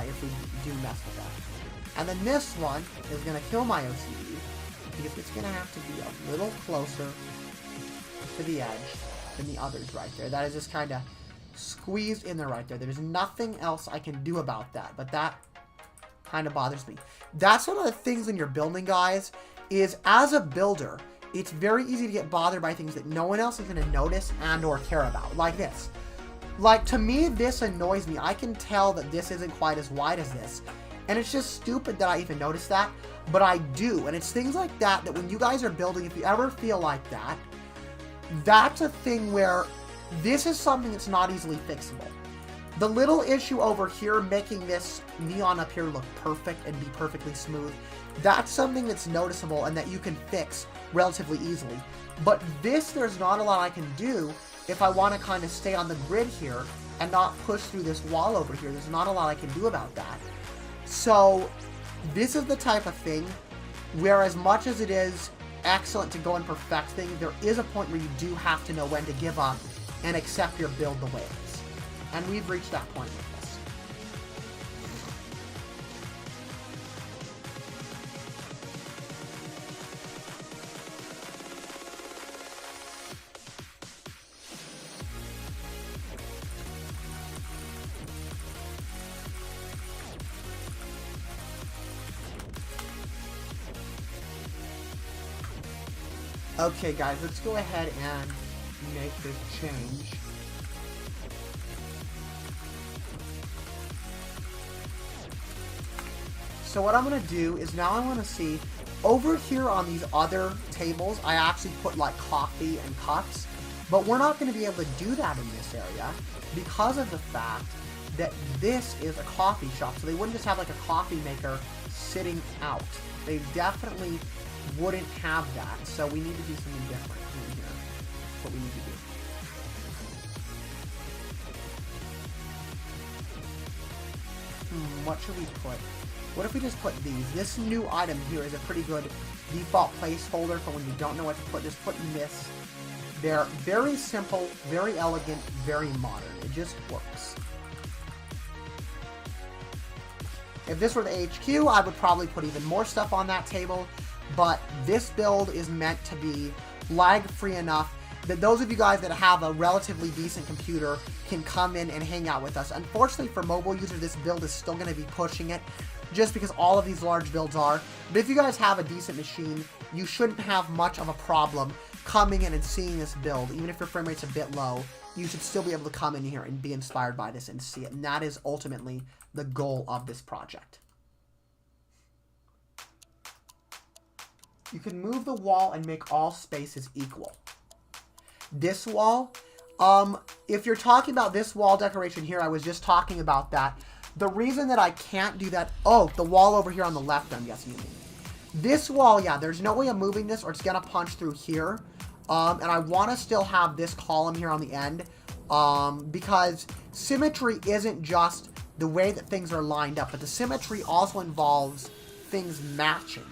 B: if we do mess with that. And then this one is going to kill my OCD, because it's going to have to be a little closer to the edge than the others right there. That is just kind of squeezed in there right there. There's nothing else I can do about that, but that kind of bothers me. That's one of the things when you're building, guys, is as a builder, it's very easy to get bothered by things that no one else is going to notice and or care about, like this. Like, to me, this annoys me. I can tell that this isn't quite as wide as this, and it's just stupid that I even noticed that, but I do. And it's things like that that when you guys are building, if you ever feel like that, that's a thing where this is something that's not easily fixable. The little issue over here, making this neon up here look perfect and be perfectly smooth, that's something that's noticeable and that you can fix relatively easily. But this, there's not a lot I can do if I want to kind of stay on the grid here and not push through this wall over here. There's not a lot I can do about that. So this is the type of thing where, as much as it is excellent to go and perfect things, there is a point where you do have to know when to give up and accept your build the way it is. And we've reached that point with this. Okay, guys, let's go ahead and make this change. So what I'm going to do is now I want to see, over here on these other tables, I actually put like coffee and cups, but we're not going to be able to do that in this area because of the fact that this is a coffee shop. So they wouldn't just have like a coffee maker sitting out. They definitely wouldn't have that. So we need to do something different in here. That's what we need to do. What should we put? What if we just put these? This new item here is a pretty good default placeholder for when you don't know what to put. Just put in this. They're very simple, very elegant, very modern. It just works. If this were the HQ, I would probably put even more stuff on that table. But this build is meant to be lag-free enough that those of you guys that have a relatively decent computer can come in and hang out with us. Unfortunately for mobile users, this build is still going to be pushing it, just because all of these large builds are. But if you guys have a decent machine, you shouldn't have much of a problem coming in and seeing this build. Even if your frame rate's a bit low, you should still be able to come in here and be inspired by this and see it. And that is ultimately the goal of this project. You can move the wall and make all spaces equal. This wall, if you're talking about this wall decoration here, I was just talking about that. The reason that I can't do that, oh, the wall over here on the left, I'm guessing you mean. This wall, yeah, there's no way of moving this or it's going to punch through here. And I want to still have this column here on the end, because symmetry isn't just the way that things are lined up, but the symmetry also involves things matching.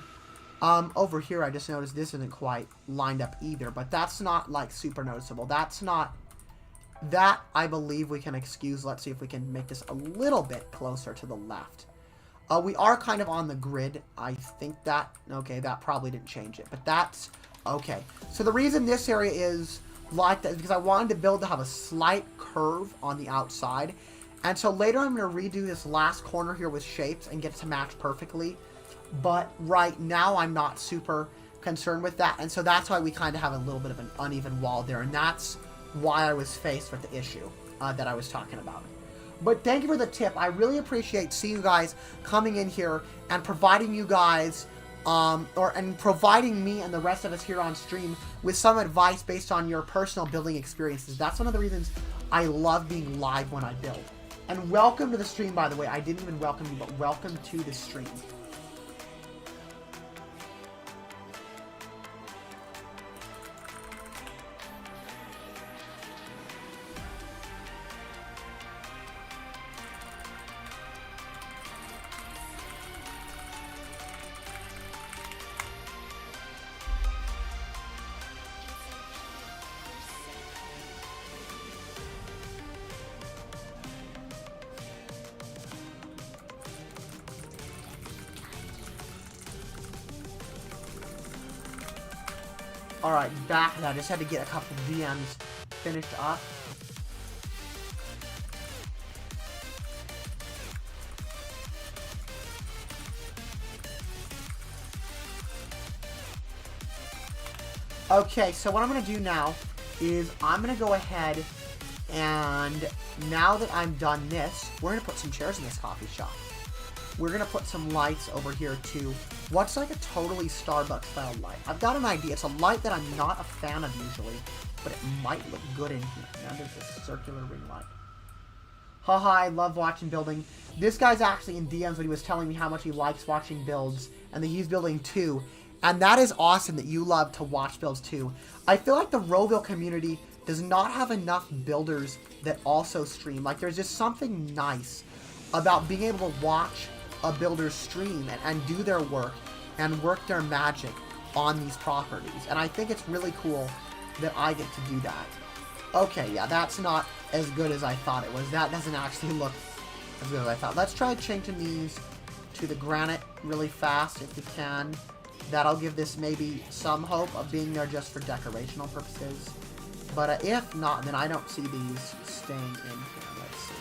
B: Over here, I just noticed this isn't quite lined up either, but that's not, like, super noticeable. That's not... That, I believe we can excuse. Let's see if we can make this a little bit closer to the left. We are kind of on the grid. I think that... Okay, that probably didn't change it, but that's... Okay. So the reason this area is like that is because I wanted the build to have a slight curve on the outside. And so later I'm going to redo this last corner here with shapes and get it to match perfectly. But right now I'm not super concerned with that. And so that's why we kind of have a little bit of an uneven wall there. And that's why I was faced with the issue that I was talking about. But thank you for the tip. I really appreciate seeing you guys coming in here and providing you guys, and providing me and the rest of us here on stream with some advice based on your personal building experiences. That's one of the reasons I love being live when I build. And welcome to the stream, by the way. I didn't even welcome you, but welcome to the stream. Alright, back to that. I just had to get a couple of DMs finished up. Okay, so what I'm going to do now is I'm going to go ahead and now that I'm done this, we're going to put some chairs in this coffee shop. We're going to put some lights over here too. What's like a totally Starbucks style light? I've got an idea. It's a light that I'm not a fan of usually, but it might look good in here. Now there's this circular ring light. Haha, I love watching building. This guy's actually in DMs when he was telling me how much he likes watching builds and that he's building too. And that is awesome that you love to watch builds too. I feel like the Roville community does not have enough builders that also stream. Like there's just something nice about being able to watch a builder's stream and do their work and work their magic on these properties. And I think it's really cool that I get to do that. Okay, yeah, that's not as good as I thought it was. That doesn't actually look as good as I thought. Let's try changing these to the granite really fast if we can. That'll give this maybe some hope of being there just for decorational purposes. But if not, then I don't see these staying in here. Let's see.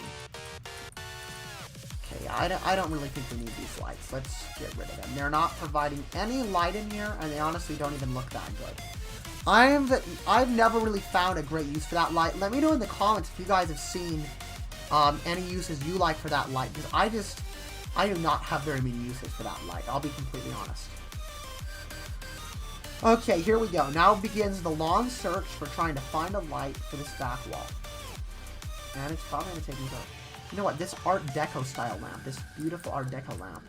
B: Okay, I don't really think we need these lights. Let's get rid of them. They're not providing any light in here, and they honestly don't even look that good. I've never really found a great use for that light. Let me know in the comments if you guys have seen any uses you like for that light, because I do not have very many uses for that light. I'll be completely honest. Okay, here we go. Now begins the long search for trying to find a light for this back wall. And it's probably going to take me You know what? This Art Deco style lamp, this beautiful Art Deco lamp,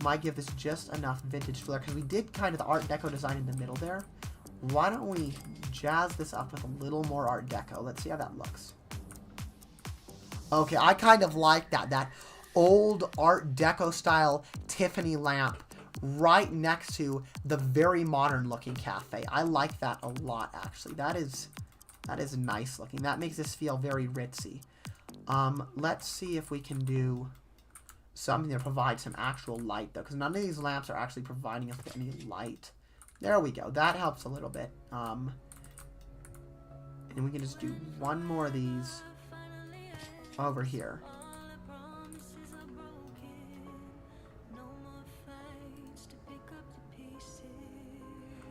B: might give this just enough vintage flair, because we did kind of the Art Deco design in the middle there. Why don't we jazz this up with a little more Art Deco? Let's see how that looks. Okay, I kind of like that old Art Deco style Tiffany lamp right next to the very modern looking cafe. I like that a lot, actually. That is nice looking. That makes this feel very ritzy. Let's see if we can do something that provides some actual light, though, because none of these lamps are actually providing us with any light. There we go. That helps a little bit. And we can just do one more of these over here.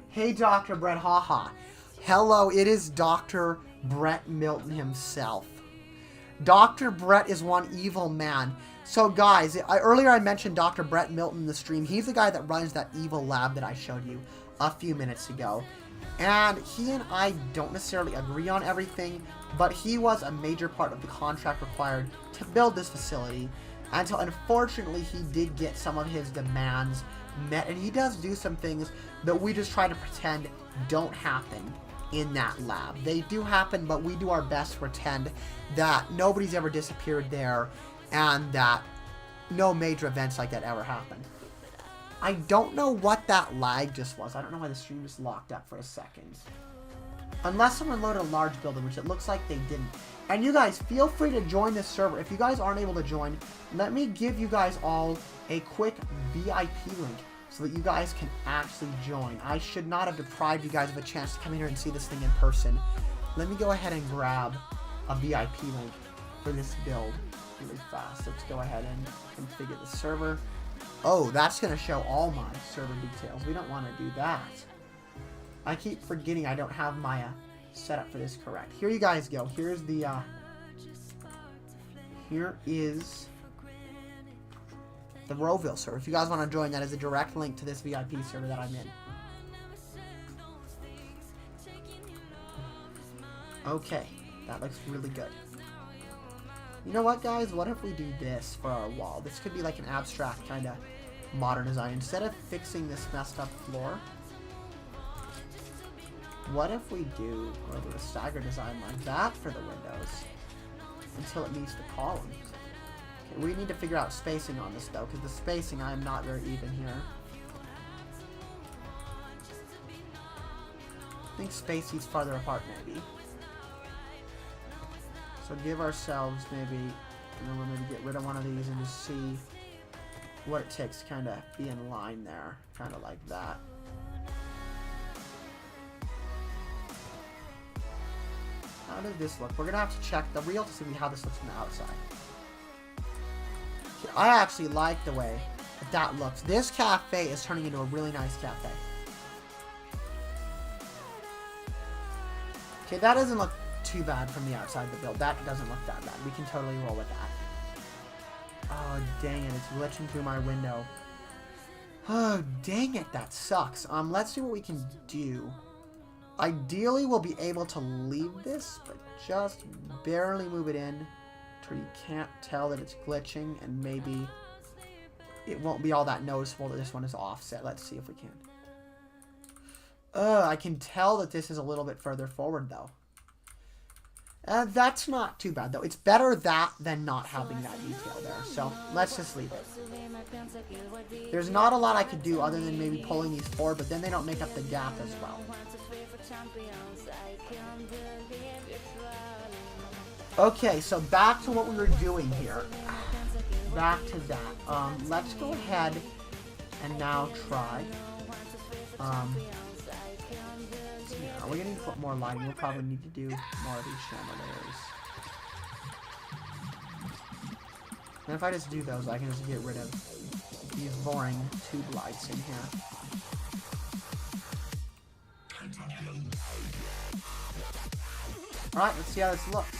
B: Hey, Dr. Brett, haha. Hello, it is Dr. Brett Milton himself. Dr. Brett is one evil man. So, guys, earlier I mentioned Dr. Brett Milton in the stream. He's the guy that runs that evil lab that I showed you a few minutes ago. And he and I don't necessarily agree on everything, but he was a major part of the contract required to build this facility. Until, unfortunately, he did get some of his demands met, and he does do some things that we just try to pretend don't happen in that lab. They do happen, but we do our best to pretend that nobody's ever disappeared there and that no major events like that ever happened. I don't know what that lag just was. I don't know why the stream just locked up for a second. Unless someone loaded a large building, which it looks like they didn't. And you guys, feel free to join this server. If you guys aren't able to join, let me give you guys all a quick VIP link so that you guys can actually join. I should not have deprived you guys of a chance to come in here and see this thing in person. Let me go ahead and grab a VIP link for this build really fast. Let's go ahead and configure the server. Oh, that's going to show all my server details. We don't want to do that. I keep forgetting I don't have my setup for this correct. Here you guys go. Here's the, here is the Roville server. If you guys want to join, that is a direct link to this VIP server that I'm in. Okay, that looks really good. You know what, guys? What if we do this for our wall? This could be like an abstract kind of modern design. Instead of fixing this messed up floor, what if we do a stagger design like that for the windows until it meets the columns? Okay, we need to figure out spacing on this, though, because the spacing, I am not very even here. I think spacing's farther apart, maybe. So give ourselves maybe, and then we'll maybe get rid of one of these and just see what it takes to kind of be in line there, kind of like that. How does this look? We're gonna have to check the reel to see how this looks from the outside. Okay, I actually like the way that looks. This cafe is turning into a really nice cafe. Okay, that doesn't look too bad from the outside of the build. That doesn't look that bad. We can totally roll with that. Oh, dang it. It's glitching through my window. Oh, dang it. That sucks. Let's see what we can do. Ideally, we'll be able to leave this, but just barely move it in till you can't tell that it's glitching, and maybe it won't be all that noticeable that this one is offset. Let's see if we can. I can tell that this is a little bit further forward, though. That's not too bad, though. It's better that than not having that detail there. So, let's just leave it. There's not a lot I could do other than maybe pulling these forward, but then they don't make up the gap as well. Okay, so back to what we were doing here. Back to that. Let's go ahead and now try. Yeah, we're going to put more lighting. We'll probably need to do more of these chandeliers. And if I just do those, I can just get rid of these boring tube lights in here. Alright, let's see how this looks.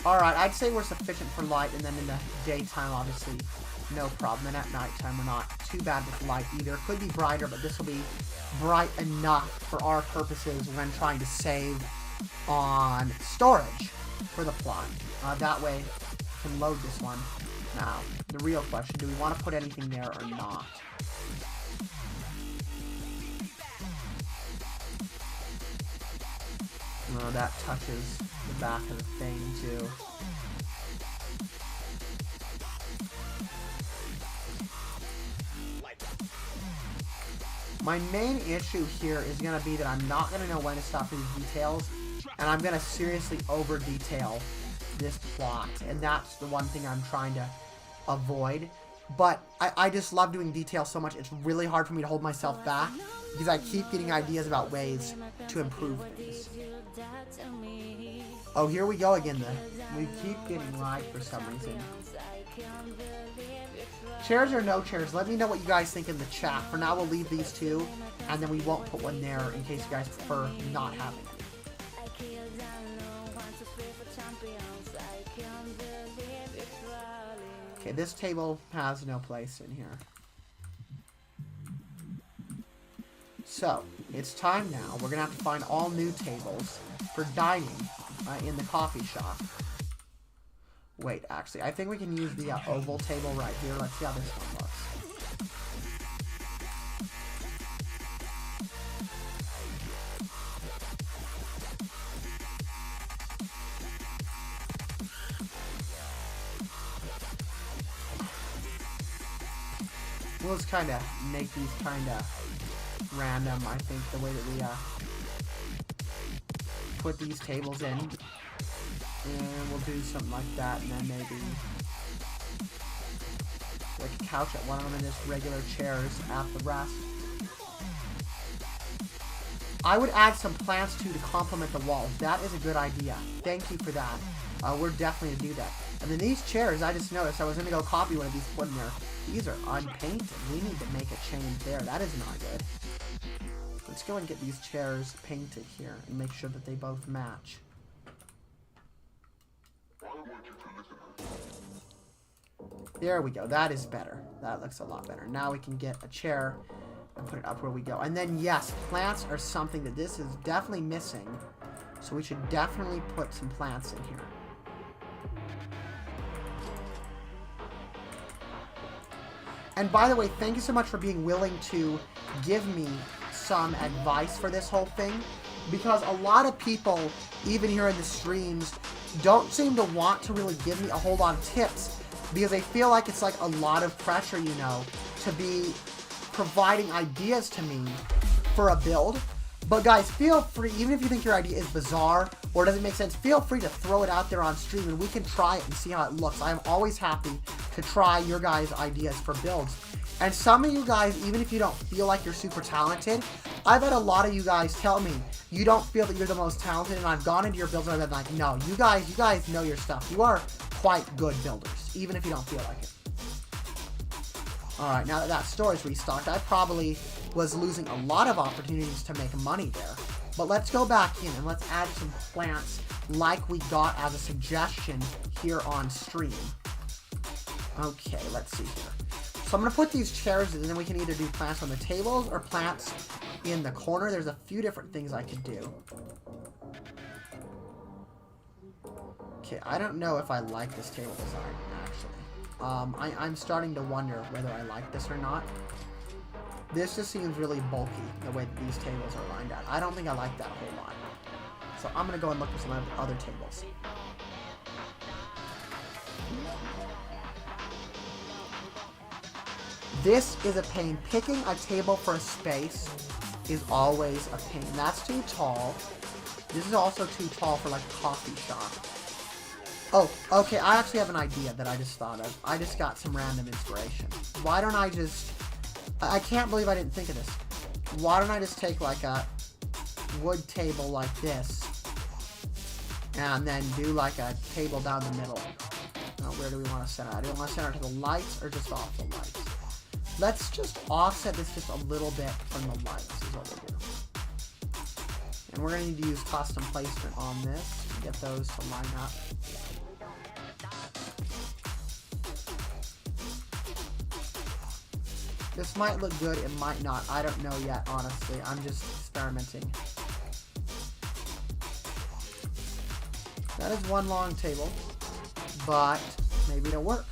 B: Alright, I'd say we're sufficient for light, and then in the daytime, obviously, no problem. And at nighttime, we're not too bad with light either. It could be brighter, but this will be bright enough for our purposes when trying to save on storage for the plot. That way, we can load this one. Now, the real question, do we want to put anything there or not? No, that touches the back of the thing, too. My main issue here is going to be that I'm not going to know when to stop these details, and I'm going to seriously over-detail this plot, and that's the one thing I'm trying to avoid. But I just love doing details so much, it's really hard for me to hold myself back, because I keep getting ideas about ways to improve things. Oh, here we go again, we keep getting live for some reason. Chairs or no chairs, let me know what you guys think in the chat. For now, we'll leave these two, and then we won't put one there in case you guys prefer not having it. Okay, this table has no place in here. So, it's time now. We're going to have to find all new tables for dining in the coffee shop. Wait, actually, I think we can use the oval table right here. Let's see how this one looks. We'll just kind of make these kind of random, I think, the way that we put these tables in. And we'll do something like that, and then maybe like a couch at one of them and just regular chairs at the rest. I would add some plants too to complement the walls. That is a good idea. Thank you for that. We're definitely going to do that. And then these chairs, I just noticed I was going to go copy one of these, put in there. These are unpainted. We need to make a change there. That is not good. Let's go and get these chairs painted here and make sure that they both match. There we go. That is better. That looks a lot better. Now we can get a chair and put it up where we go. And then, yes, plants are something that this is definitely missing. So we should definitely put some plants in here. And by the way, thank you so much for being willing to give me some advice for this whole thing. Because a lot of people, even here in the streams, don't seem to want to really give me a whole lot of tips. Because they feel like it's like a lot of pressure, you know, to be providing ideas to me for a build. But guys, feel free, even if you think your idea is bizarre or doesn't make sense, feel free to throw it out there on stream and we can try it and see how it looks. I am always happy to try your guys' ideas for builds. And some of you guys, even if you don't feel like you're super talented, I've had a lot of you guys tell me you don't feel that you're the most talented, and I've gone into your builds and I've been like, no, you guys know your stuff. You are quite good builders, even if you don't feel like it. Alright, now that that store is restocked, I probably was losing a lot of opportunities to make money there. But let's go back in and let's add some plants like we got as a suggestion here on stream. Okay, let's see here. So I'm going to put these chairs in, and then we can either do plants on the tables or plants in the corner. There's a few different things I could do. Okay, I don't know if I like this table design, actually. I'm starting to wonder whether I like this or not. This just seems really bulky, the way that these tables are lined out. I don't think I like that a whole lot. So I'm going to go and look for some other tables. This is a pain. Picking a table for a space is always a pain. That's too tall. This is also too tall for like a coffee shop. Oh, okay, I actually have an idea that I just thought of. I just got some random inspiration. Why don't I just... I can't believe I didn't think of this. Why don't I just take like a wood table like this and then do like a table down the middle? Where do we want to center it? Do we want to center it to the lights or just off the lights? Let's just offset this just a little bit from the lights is what we'll do. And we're going to need to use custom placement on this to get those to line up. This might look good, it might not. I don't know yet, honestly. I'm just experimenting. That is one long table, but maybe it'll work.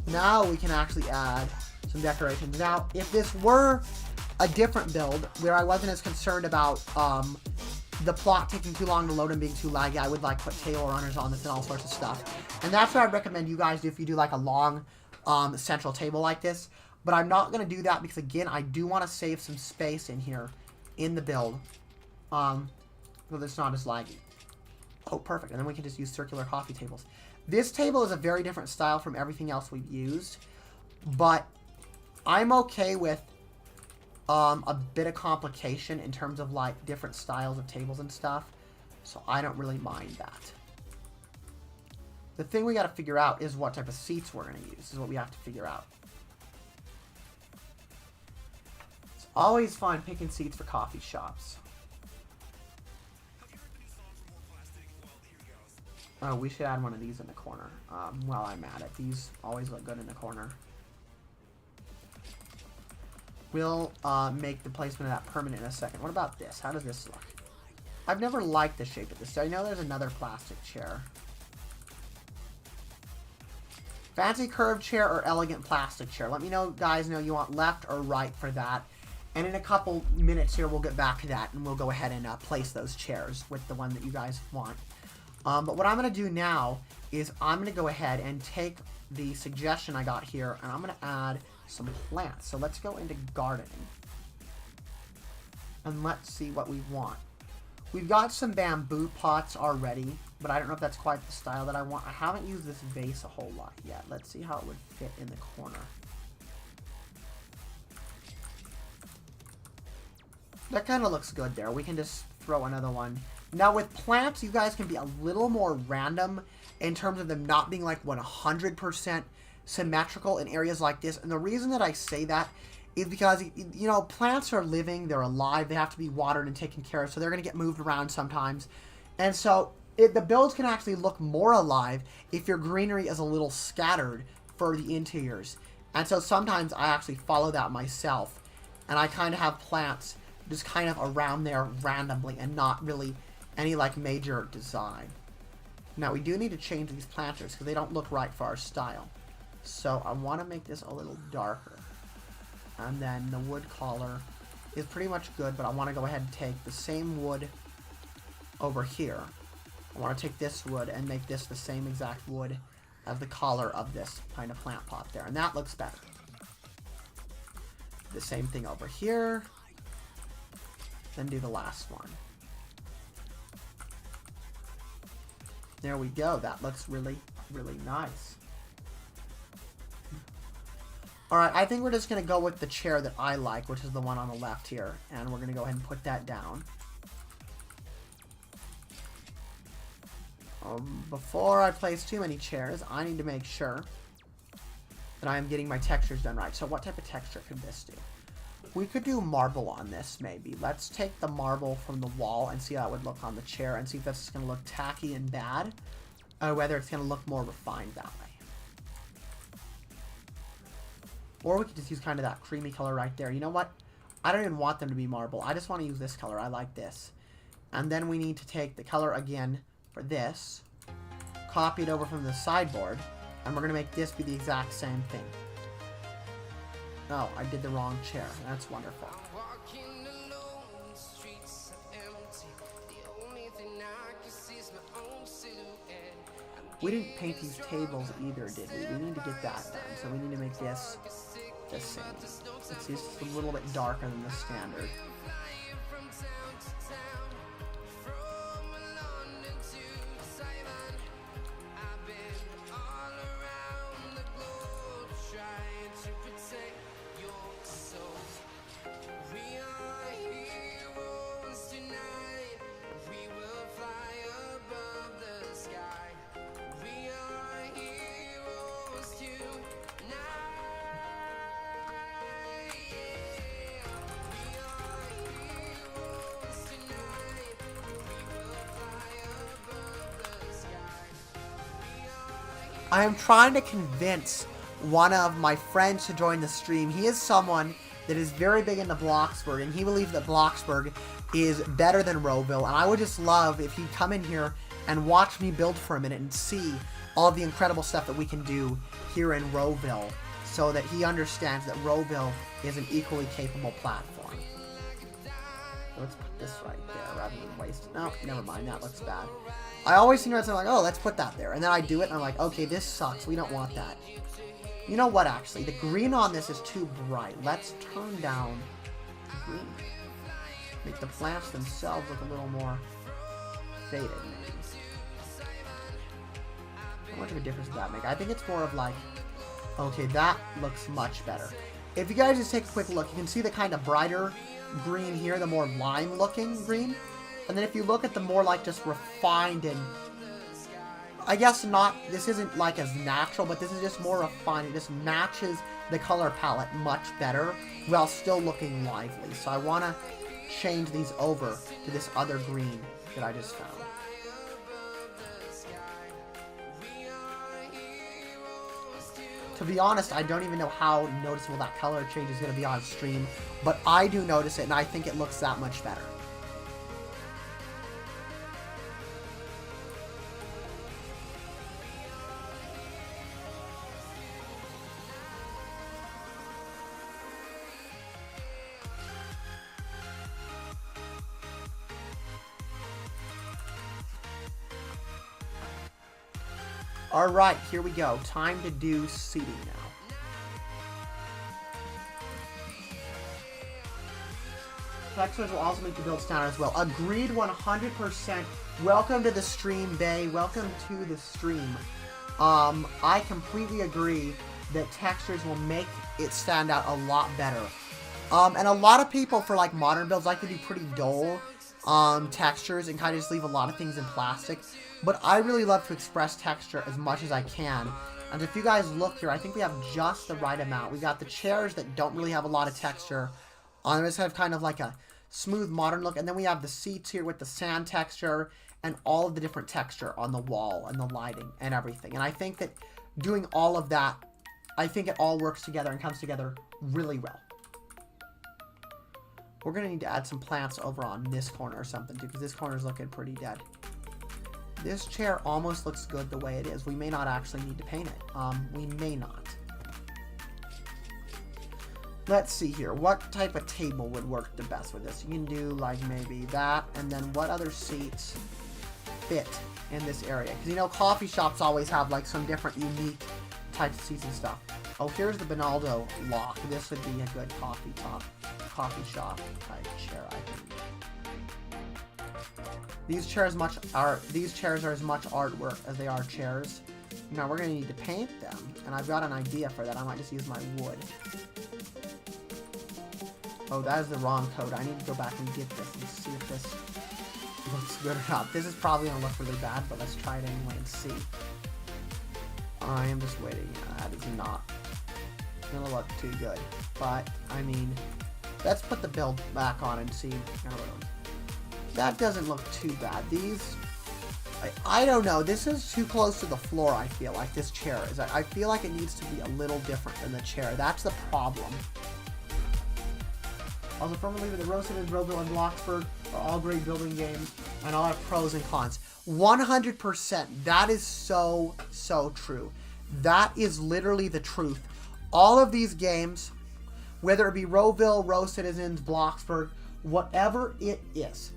B: Now we can actually add some decorations. Now, if this were a different build, where I wasn't as concerned about the plot taking too long to load and being too laggy, I would like put table runners on this and all sorts of stuff. And that's what I'd recommend you guys do if you do like a long central table like this. But I'm not going to do that because, again, I do want to save some space in here in the build. So it's not as laggy. Oh, perfect. And then we can just use circular coffee tables. This table is a very different style from everything else we've used. But I'm okay with a bit of complication in terms of, like, different styles of tables and stuff. So I don't really mind that. The thing we got to figure out is what type of seats we're going to use. Is what we have to figure out. Always fun picking seats for coffee shops. Oh, we should add one of these in the corner while I'm at it. These always look good in the corner. We'll make the placement of that permanent in a second. What about this? How does this look? I've never liked the shape of this. I know there's another plastic chair. Fancy curved chair or elegant plastic chair? Let me know, guys, you want left or right for that. And in a couple minutes here, we'll get back to that, and we'll go ahead and place those chairs with the one that you guys want. But what I'm going to do now is I'm going to go ahead and take the suggestion I got here, and I'm going to add some plants. So let's go into gardening. And let's see what we want. We've got some bamboo pots already, but I don't know if that's quite the style that I want. I haven't used this vase a whole lot yet. Let's see how it would fit in the corner. That kind of looks good there. We can just throw another one. Now with plants, you guys can be a little more random in terms of them not being like 100% symmetrical in areas like this. And the reason that I say that is because, you know, plants are living, they're alive, they have to be watered and taken care of, so they're going to get moved around sometimes. And so the builds can actually look more alive if your greenery is a little scattered for the interiors. And so sometimes I actually follow that myself, and I kind of have plants just kind of around there randomly and not really any like major design. Now we do need to change these planters because they don't look right for our style. So I want to make this a little darker. And then the wood color is pretty much good, but I want to go ahead and take the same wood over here. I want to take this wood and make this the same exact wood as the collar of this kind of plant pot there. And that looks better. The same thing over here. Then do the last one. There we go. That looks really, really nice. Alright, I think we're just going to go with the chair that I like, which is the one on the left here. And we're going to go ahead and put that down. Before I place too many chairs, I need to make sure that I am getting my textures done right. So what type of texture could this do? We could do marble on this, maybe. Let's take the marble from the wall and see how it would look on the chair and see if this is going to look tacky and bad, or whether it's going to look more refined that way. Or we could just use kind of that creamy color right there. You know what? I don't even want them to be marble. I just want to use this color. I like this. And then we need to take the color again for this, copy it over from the sideboard, and we're going to make this be the exact same thing. Oh, I did the wrong chair. That's wonderful. We didn't paint these tables either, did we? We need to get that done. So we need to make this the same. It's just a little bit darker than the standard. I am trying to convince one of my friends to join the stream. He is someone that is very big into Bloxburg, and he believes that Bloxburg is better than Roville, and I would just love if he'd come in here and watch me build for a minute and see all of the incredible stuff that we can do here in Roville, so that he understands that Roville is an equally capable platform. Let's put this right there rather than waste it. No, never mind, that looks bad. I always think I'm like, oh, let's put that there, and then I do it and I'm like, okay, this sucks, we don't want that. You know what, actually? The green on this is too bright. Let's turn down the green. Make the plants themselves look a little more faded, maybe. How much of a difference does that make? I think it's more of like, okay, that looks much better. If you guys just take a quick look, you can see the kind of brighter green here, the more lime-looking green. And then if you look at the more like just refined and I guess not, this isn't like as natural, but this is just more refined. It just matches the color palette much better while still looking lively. So I want to change these over to this other green that I just found. To be honest, I don't even know how noticeable that color change is going to be on stream, but I do notice it and I think it looks that much better. Alright, here we go. Time to do seating now. Textures will also make the build stand as well. Agreed 100%. Welcome to the stream, Bay. Welcome to the stream. I completely agree that textures will make it stand out a lot better. And a lot of people for like modern builds like to do pretty dull textures and kind of just leave a lot of things in plastic. But I really love to express texture as much as I can. And if you guys look here, I think we have just the right amount. We got the chairs that don't really have a lot of texture. They just have kind of like a smooth modern look. And then we have the seats here with the sand texture and all of the different texture on the wall and the lighting and everything. And I think that doing all of that, I think it all works together and comes together really well. We're going to need to add some plants over on this corner or something too, because this corner is looking pretty dead. This chair almost looks good the way it is. We may not actually need to paint it. We may not. Let's see here. What type of table would work the best with this? You can do like maybe that, and then what other seats fit in this area? Because you know, coffee shops always have like some different unique types of seats and stuff. Oh, here's the Bonaldo lock. This would be a good coffee shop type chair, I think. These chairs are as much artwork as they are chairs. Now we're gonna need to paint them, and I've got an idea for that. I might just use my wood. Oh, that is the wrong code. I need to go back and get this and see if this looks good or not. This is probably gonna look really bad, but let's try it anyway and see. I am just waiting. That is not gonna look too good, but I mean, let's put the build back on and see. That doesn't look too bad. These, I don't know. This is too close to the floor, I feel like, this chair is. I feel like it needs to be a little different than the chair. That's the problem. Also, firmly believe that the Roasted, Roville, and Bloxburg are all great building games and all have pros and cons. 100%. That is so, so true. That is literally the truth. All of these games, whether it be Roville, Rose Citizens, Bloxburg, whatever it is,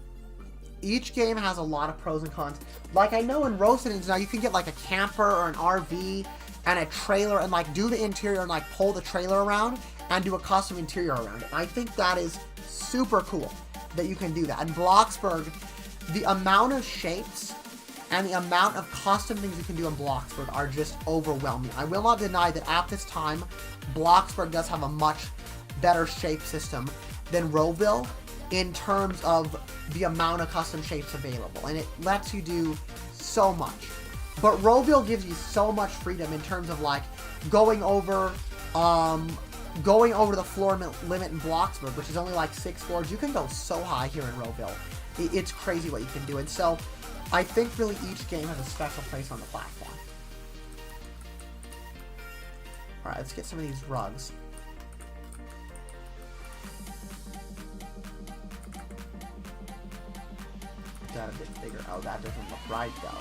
B: each game has a lot of pros and cons. Like I know in Rose Citizens now you can get like a camper or an RV and a trailer and like do the interior and like pull the trailer around and do a custom interior around it. I think that is super cool that you can do that. And Bloxburg, the amount of shapes and the amount of custom things you can do in Bloxburg are just overwhelming. I will not deny that at this time, Bloxburg does have a much better shape system than Roville in terms of the amount of custom shapes available, and it lets you do so much. But Roville gives you so much freedom in terms of like going over the floor limit in Bloxburg, which is only like 6 floors. You can go so high here in Roville. It's crazy what you can do, and so I think really each game has a special place on the platform. Alright, let's get some of these rugs. That a bit bigger. Oh, that doesn't look right though.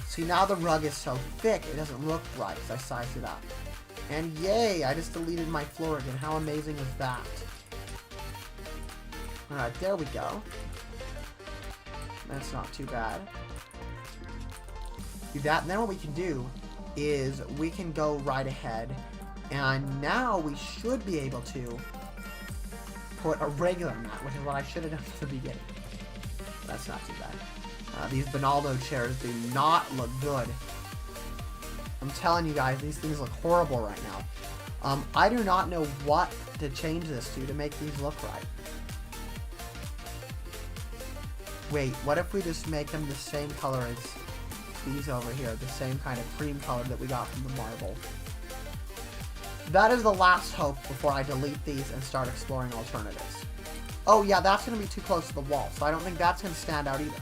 B: See, now the rug is so thick, it doesn't look right because I sized it up. And yay, I just deleted my floor again. How amazing is that? Alright, there we go. That's not too bad. Do that, and then what we can do is we can go right ahead, and now we should be able to put a regular mat, which is what I should have done at the beginning. That's not too bad. These Bonaldo chairs do not look good. I'm telling you guys, these things look horrible right now. I do not know what to change this to make these look right. Wait, what if we just make them the same color as these over here? The same kind of cream color that we got from the marble. That is the last hope before I delete these and start exploring alternatives. Oh yeah, that's going to be too close to the wall, so I don't think that's going to stand out either.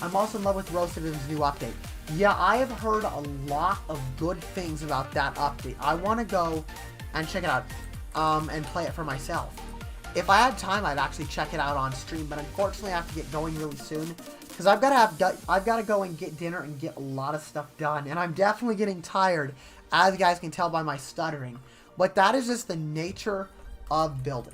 B: I'm also in love with Roasted-In's new update. Yeah, I have heard a lot of good things about that update. I want to go and check it out and play it for myself. If I had time, I'd actually check it out on stream, but unfortunately I have to get going really soon because I've got to go and get dinner and get a lot of stuff done, and I'm definitely getting tired, as you guys can tell by my stuttering. But that is just the nature of building.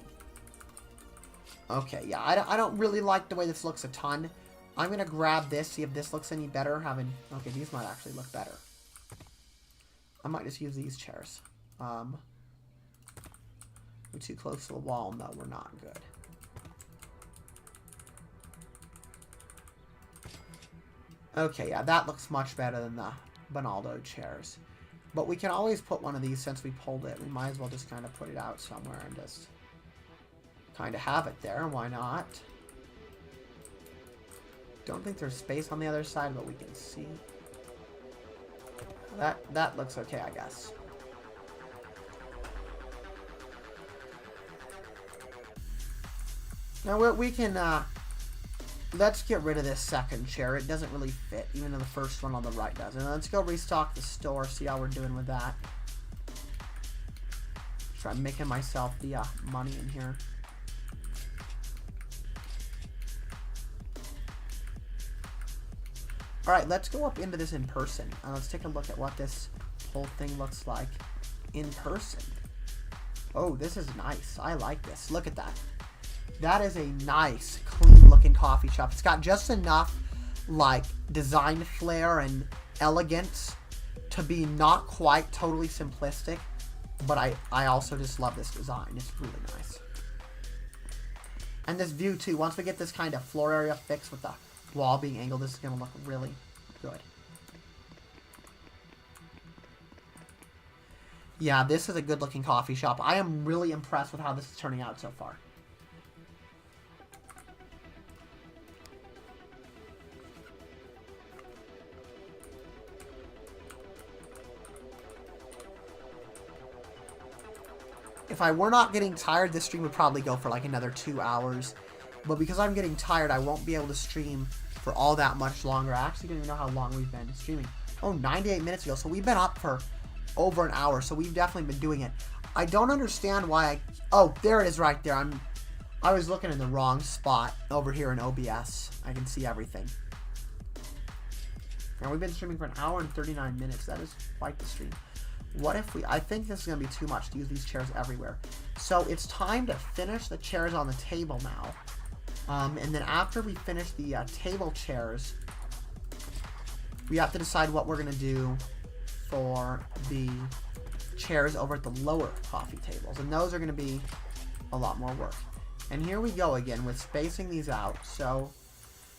B: Okay, yeah, I don't really like the way this looks a ton. I'm gonna grab this, see if this looks any better. Okay, these might actually look better. I might just use these chairs. We're too close to the wall. No, we're not. Good. Okay, yeah, that looks much better than the Bonaldo chairs. But we can always put one of these since we pulled it. We might as well just kind of put it out somewhere and just kind of have it there. Why not? Don't think there's space on the other side, but we can see. That looks okay, I guess. Now we can, let's get rid of this second chair. It doesn't really fit, even though the first one on the right does. And let's go restock the store, see how we're doing with that. Try making myself the money in here. Alright, let's go up into this in person. Let's take a look at what this whole thing looks like in person. Oh, this is nice. I like this. Look at that. That is a nice, clean-looking coffee shop. It's got just enough, like, design flair and elegance to be not quite totally simplistic, but I also just love this design. It's really nice. And this view, too. Once we get this kind of floor area fixed with the wall being angled, this is going to look really good. Yeah, this is a good-looking coffee shop. I am really impressed with how this is turning out so far. If I were not getting tired, this stream would probably go for like another 2 hours. But because I'm getting tired, I won't be able to stream for all that much longer. I actually don't even know how long we've been streaming. Oh, 98 minutes ago. So we've been up for over an hour. So we've definitely been doing it. I don't understand why oh, there it is right there. I was looking in the wrong spot over here in OBS. I can see everything. And we've been streaming for an hour and 39 minutes. That is quite the stream. What if I think this is going to be too much to use these chairs everywhere. So it's time to finish the chairs on the table now. And then after we finish the table chairs, we have to decide what we're going to do for the chairs over at the lower coffee tables. And those are going to be a lot more work. And here we go again with spacing these out. So,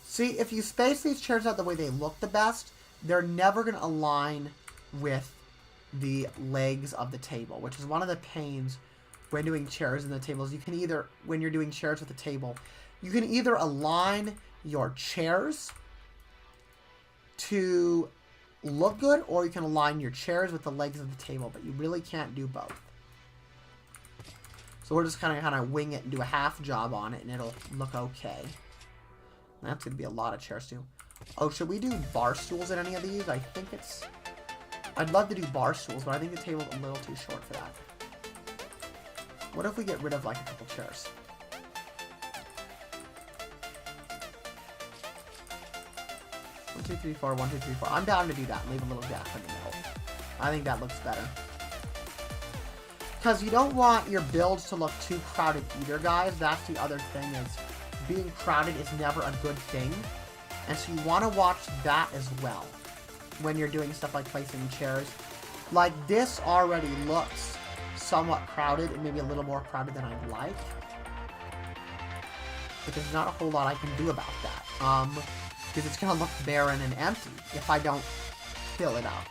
B: see, if you space these chairs out the way they look the best, they're never going to align with the legs of the table, which is one of the pains when doing chairs and the tables. You can either, when you're doing chairs with the table, you can either align your chairs to look good, or you can align your chairs with the legs of the table, but you really can't do both. So we're just kind of wing it and do a half job on it, and it'll look okay. That's going to be a lot of chairs too. Oh, should we do bar stools in any of these? I think it's I'd love to do bar stools, but I think the table's a little too short for that. What if we get rid of like a couple chairs? One, two, three, four. 1, 2, 3, 4. I'm down to do that and leave a little gap in the middle. I think that looks better. Because you don't want your builds to look too crowded either, guys. That's the other thing, is being crowded is never a good thing. And so you want to watch that as well when you're doing stuff like placing chairs. Like, this already looks somewhat crowded, and maybe a little more crowded than I'd like. But there's not a whole lot I can do about that. Because it's going to look barren and empty if I don't fill it out.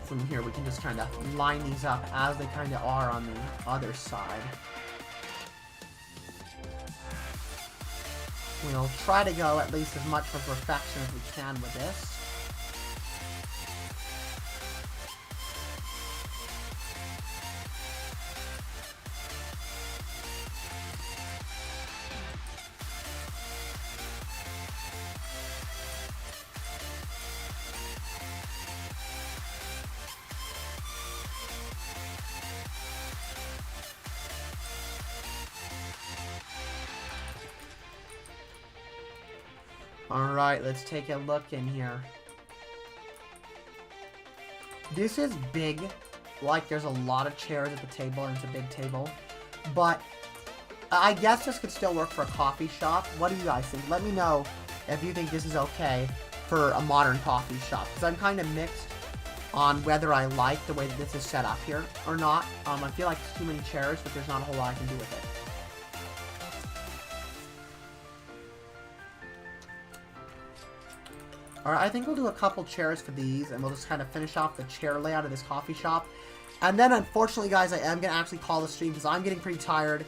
B: From here, we can just kind of line these up as they kind of are on the other side. We'll try to go at least as much for perfection as we can with this. Alright, let's take a look in here. This is big. Like, there's a lot of chairs at the table, and it's a big table. But I guess this could still work for a coffee shop. What do you guys think? Let me know if you think this is okay for a modern coffee shop. Because I'm kind of mixed on whether I like the way that this is set up here or not. I feel like it's too many chairs, but there's not a whole lot I can do with it. Alright, I think we'll do a couple chairs for these, and we'll just kind of finish off the chair layout of this coffee shop. And then, unfortunately, guys, I am going to actually call the stream because I'm getting pretty tired.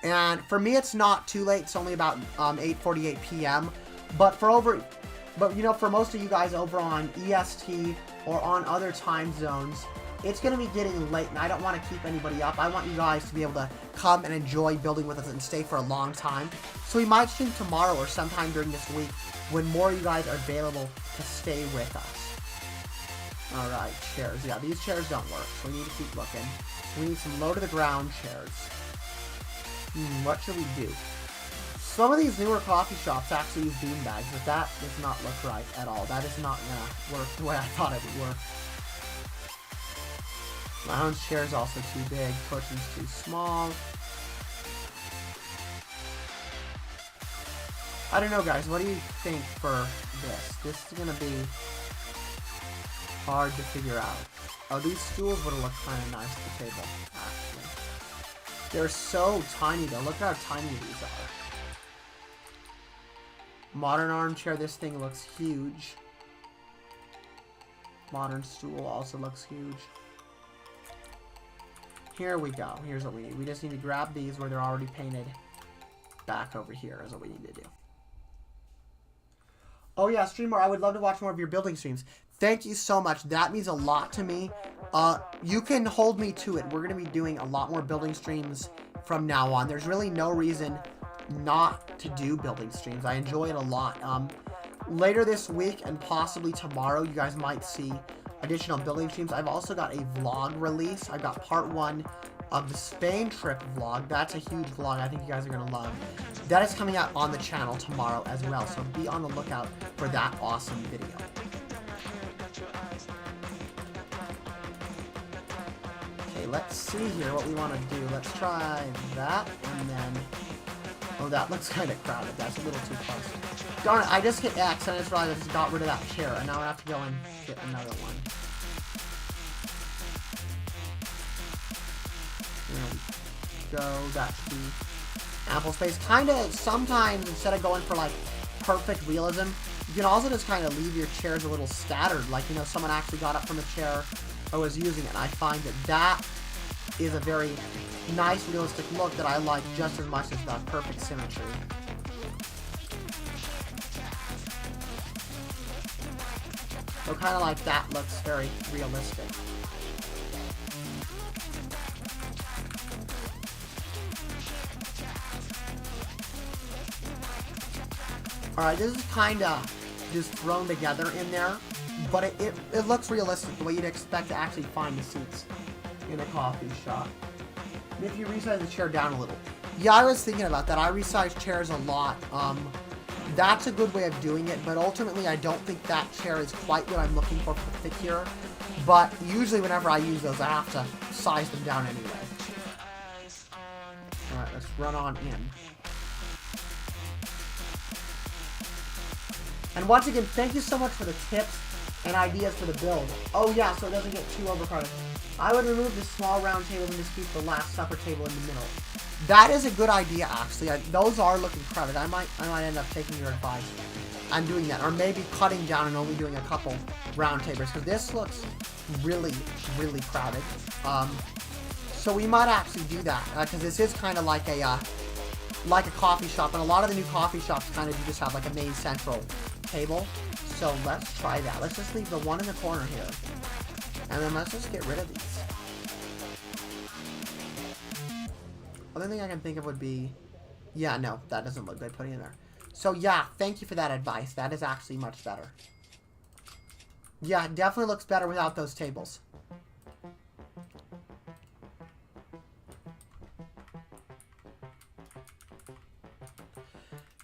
B: And for me, it's not too late. It's only about 8:48 p.m. But you know, for most of you guys over on EST or on other time zones, it's going to be getting late, and I don't want to keep anybody up. I want you guys to be able to come and enjoy building with us and stay for a long time. So we might stream tomorrow or sometime during this week when more of you guys are available to stay with us. Alright, chairs. Yeah, these chairs don't work, so we need to keep looking. We need some low-to-the-ground chairs. What should we do? Some of these newer coffee shops actually use beanbags, but that does not look right at all. That is not going to work the way I thought it would work. Lounge chair's also too big, cushion's too small. I don't know, guys. What do you think for this? This is going to be hard to figure out. Oh, these stools would have looked kind of nice at the table, actually. They're so tiny, though. Look how tiny these are. Modern armchair, this thing looks huge. Modern stool also looks huge. Here we go. Here's what we need. We just need to grab these where they're already painted. Back over here is what we need to do. Oh yeah, streamer, I would love to watch more of your building streams. Thank you so much. That means a lot to me. You can hold me to it. We're going to be doing a lot more building streams from now on. There's really no reason not to do building streams. I enjoy it a lot. Later this week and possibly tomorrow, you guys might see additional building streams. I've also got a vlog release. I've got part 1 of the Spain trip vlog. That's a huge vlog I think you guys are going to love. That is coming out on the channel tomorrow as well, so be on the lookout for that awesome video. Okay, let's see here what we want to do. Let's try that, and then... Oh, that looks kind of crowded. That's a little too close. Darn it, I just hit X, and I just realized I just got rid of that chair, and now I have to go and get another one. There we go. That should be ample space. Kind of, sometimes, instead of going for, like, perfect realism, you can also just kind of leave your chairs a little scattered. Like, you know, someone actually got up from the chair or was using it. And I find that that is a very nice, realistic look that I like just as much as the perfect symmetry. So kind of like that looks very realistic. Alright, this is kind of just thrown together in there, but it looks realistic, the way you'd expect to actually find the seats in a coffee shop. And if you resize the chair down a little. Yeah, I was thinking about that. I resize chairs a lot. That's a good way of doing it, but ultimately I don't think that chair is quite what I'm looking for the fit here. But usually whenever I use those, I have to size them down anyway. Alright, let's run on in. And once again, thank you so much for the tips and ideas for the build. Oh yeah, so it doesn't get too overcrowded. I would remove the small round table and just keep the last supper table in the middle. That is a good idea, actually. Those are looking crowded. I might end up taking your advice on doing that, or maybe cutting down and only doing a couple round tables, because this looks really, really crowded. So we might actually do that, because this is kind of like a coffee shop, and a lot of the new coffee shops kind of just have like a main central table. So let's try that. Let's just leave the one in the corner here, and then let's just get rid of these. Other thing I can think of would be, yeah, no, that doesn't look good putting in there. So yeah, thank you for that advice. That is actually much better. Yeah, it definitely looks better without those tables.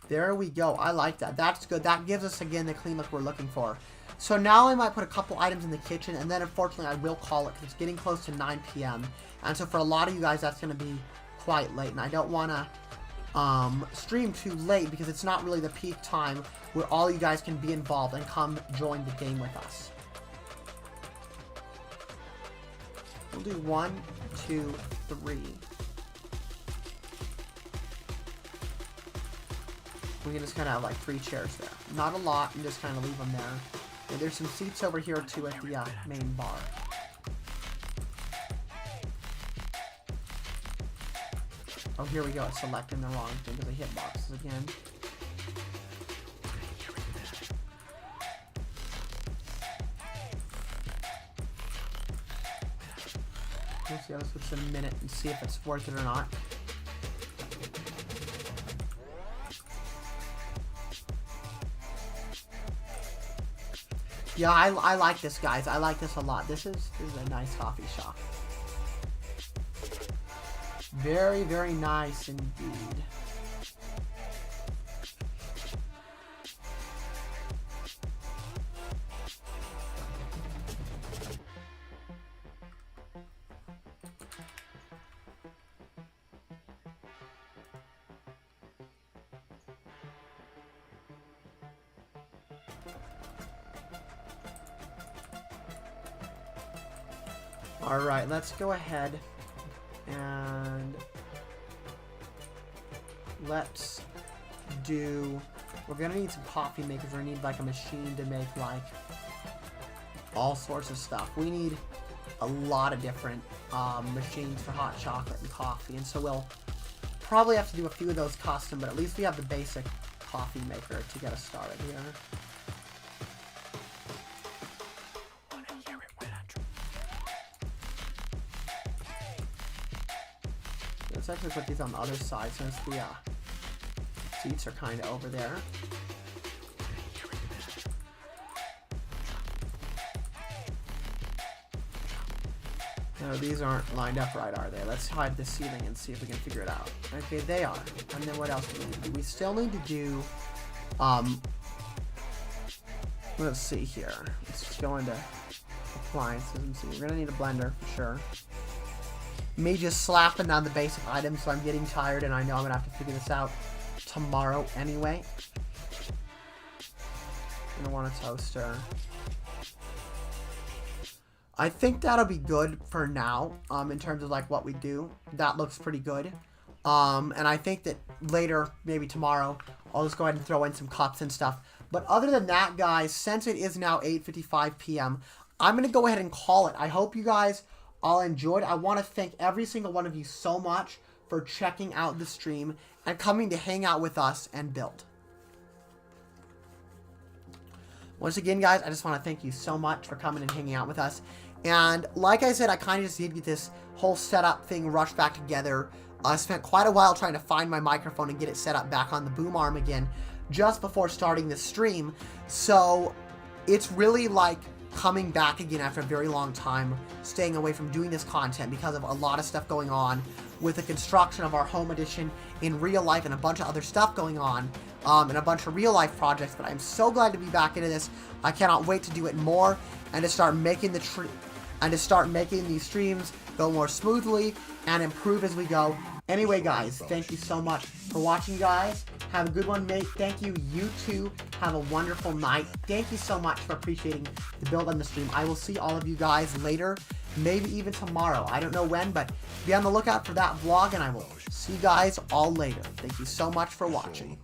B: There we go. I like that. That's good. That gives us, again, the clean look we're looking for. So now I might put a couple items in the kitchen, and then unfortunately I will call it because it's getting close to 9 p.m. And so for a lot of you guys, that's going to be quite late, and I don't want to stream too late because it's not really the peak time where all you guys can be involved and come join the game with us. We'll do 1, 2, 3. We can just kind of have like 3 chairs there. Not a lot, and just kind of leave them there. And there's some seats over here too at the main bar. Oh, here we go. It's selecting the wrong thing because I hit boxes again. Let's see, let's switch in a minute and see if it's worth it or not. Yeah, I like this, guys. I like this a lot. This is a nice coffee shop. Very, very nice indeed. All right, let's go ahead and let's do, we're gonna need some coffee makers. We're gonna need like a machine to make like all sorts of stuff. We need a lot of different machines for hot chocolate and coffee, and so we'll probably have to do a few of those custom, but at least we have the basic coffee maker to get us started here. Let's actually put these on the other side since the seats are kind of over there. No, these aren't lined up right, are they? Let's hide the ceiling and see if we can figure it out. Okay, they are. And then what else do we need? We still need to do, let's see here. Let's just go into appliances and see. We're gonna need a blender for sure. Me just slapping down the basic items, so I'm getting tired, and I know I'm gonna have to figure this out tomorrow anyway. I'm gonna want a toaster. I think that'll be good for now, in terms of like what we do. That looks pretty good. And I think that later, maybe tomorrow, I'll just go ahead and throw in some cups and stuff. But other than that, guys, since it is now 8:55 p.m., I'm gonna go ahead and call it. I hope you guys all enjoyed. I want to thank every single one of you so much for checking out the stream and coming to hang out with us and build. Once again, guys, I just want to thank you so much for coming and hanging out with us. And like I said, I kind of just did get this whole setup thing rushed back together. I spent quite a while trying to find my microphone and get it set up back on the boom arm again. just before starting this stream. So it's really like coming back again after a very long time, staying away from doing this content because of a lot of stuff going on with the construction of our home edition in real life and a bunch of other stuff going on, and a bunch of real life projects. But I'm so glad to be back into this. I cannot wait to do it more and to start making these streams go more smoothly and improve as we go. Anyway, guys, thank you so much for watching, guys. Have a good one, mate. Thank you. You too. Have a wonderful night. Thank you so much for appreciating the build on the stream. I will see all of you guys later, maybe even tomorrow. I don't know when, but be on the lookout for that vlog, and I will see you guys all later. Thank you so much for watching.